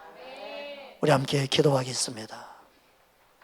우리 함께 기도하겠습니다.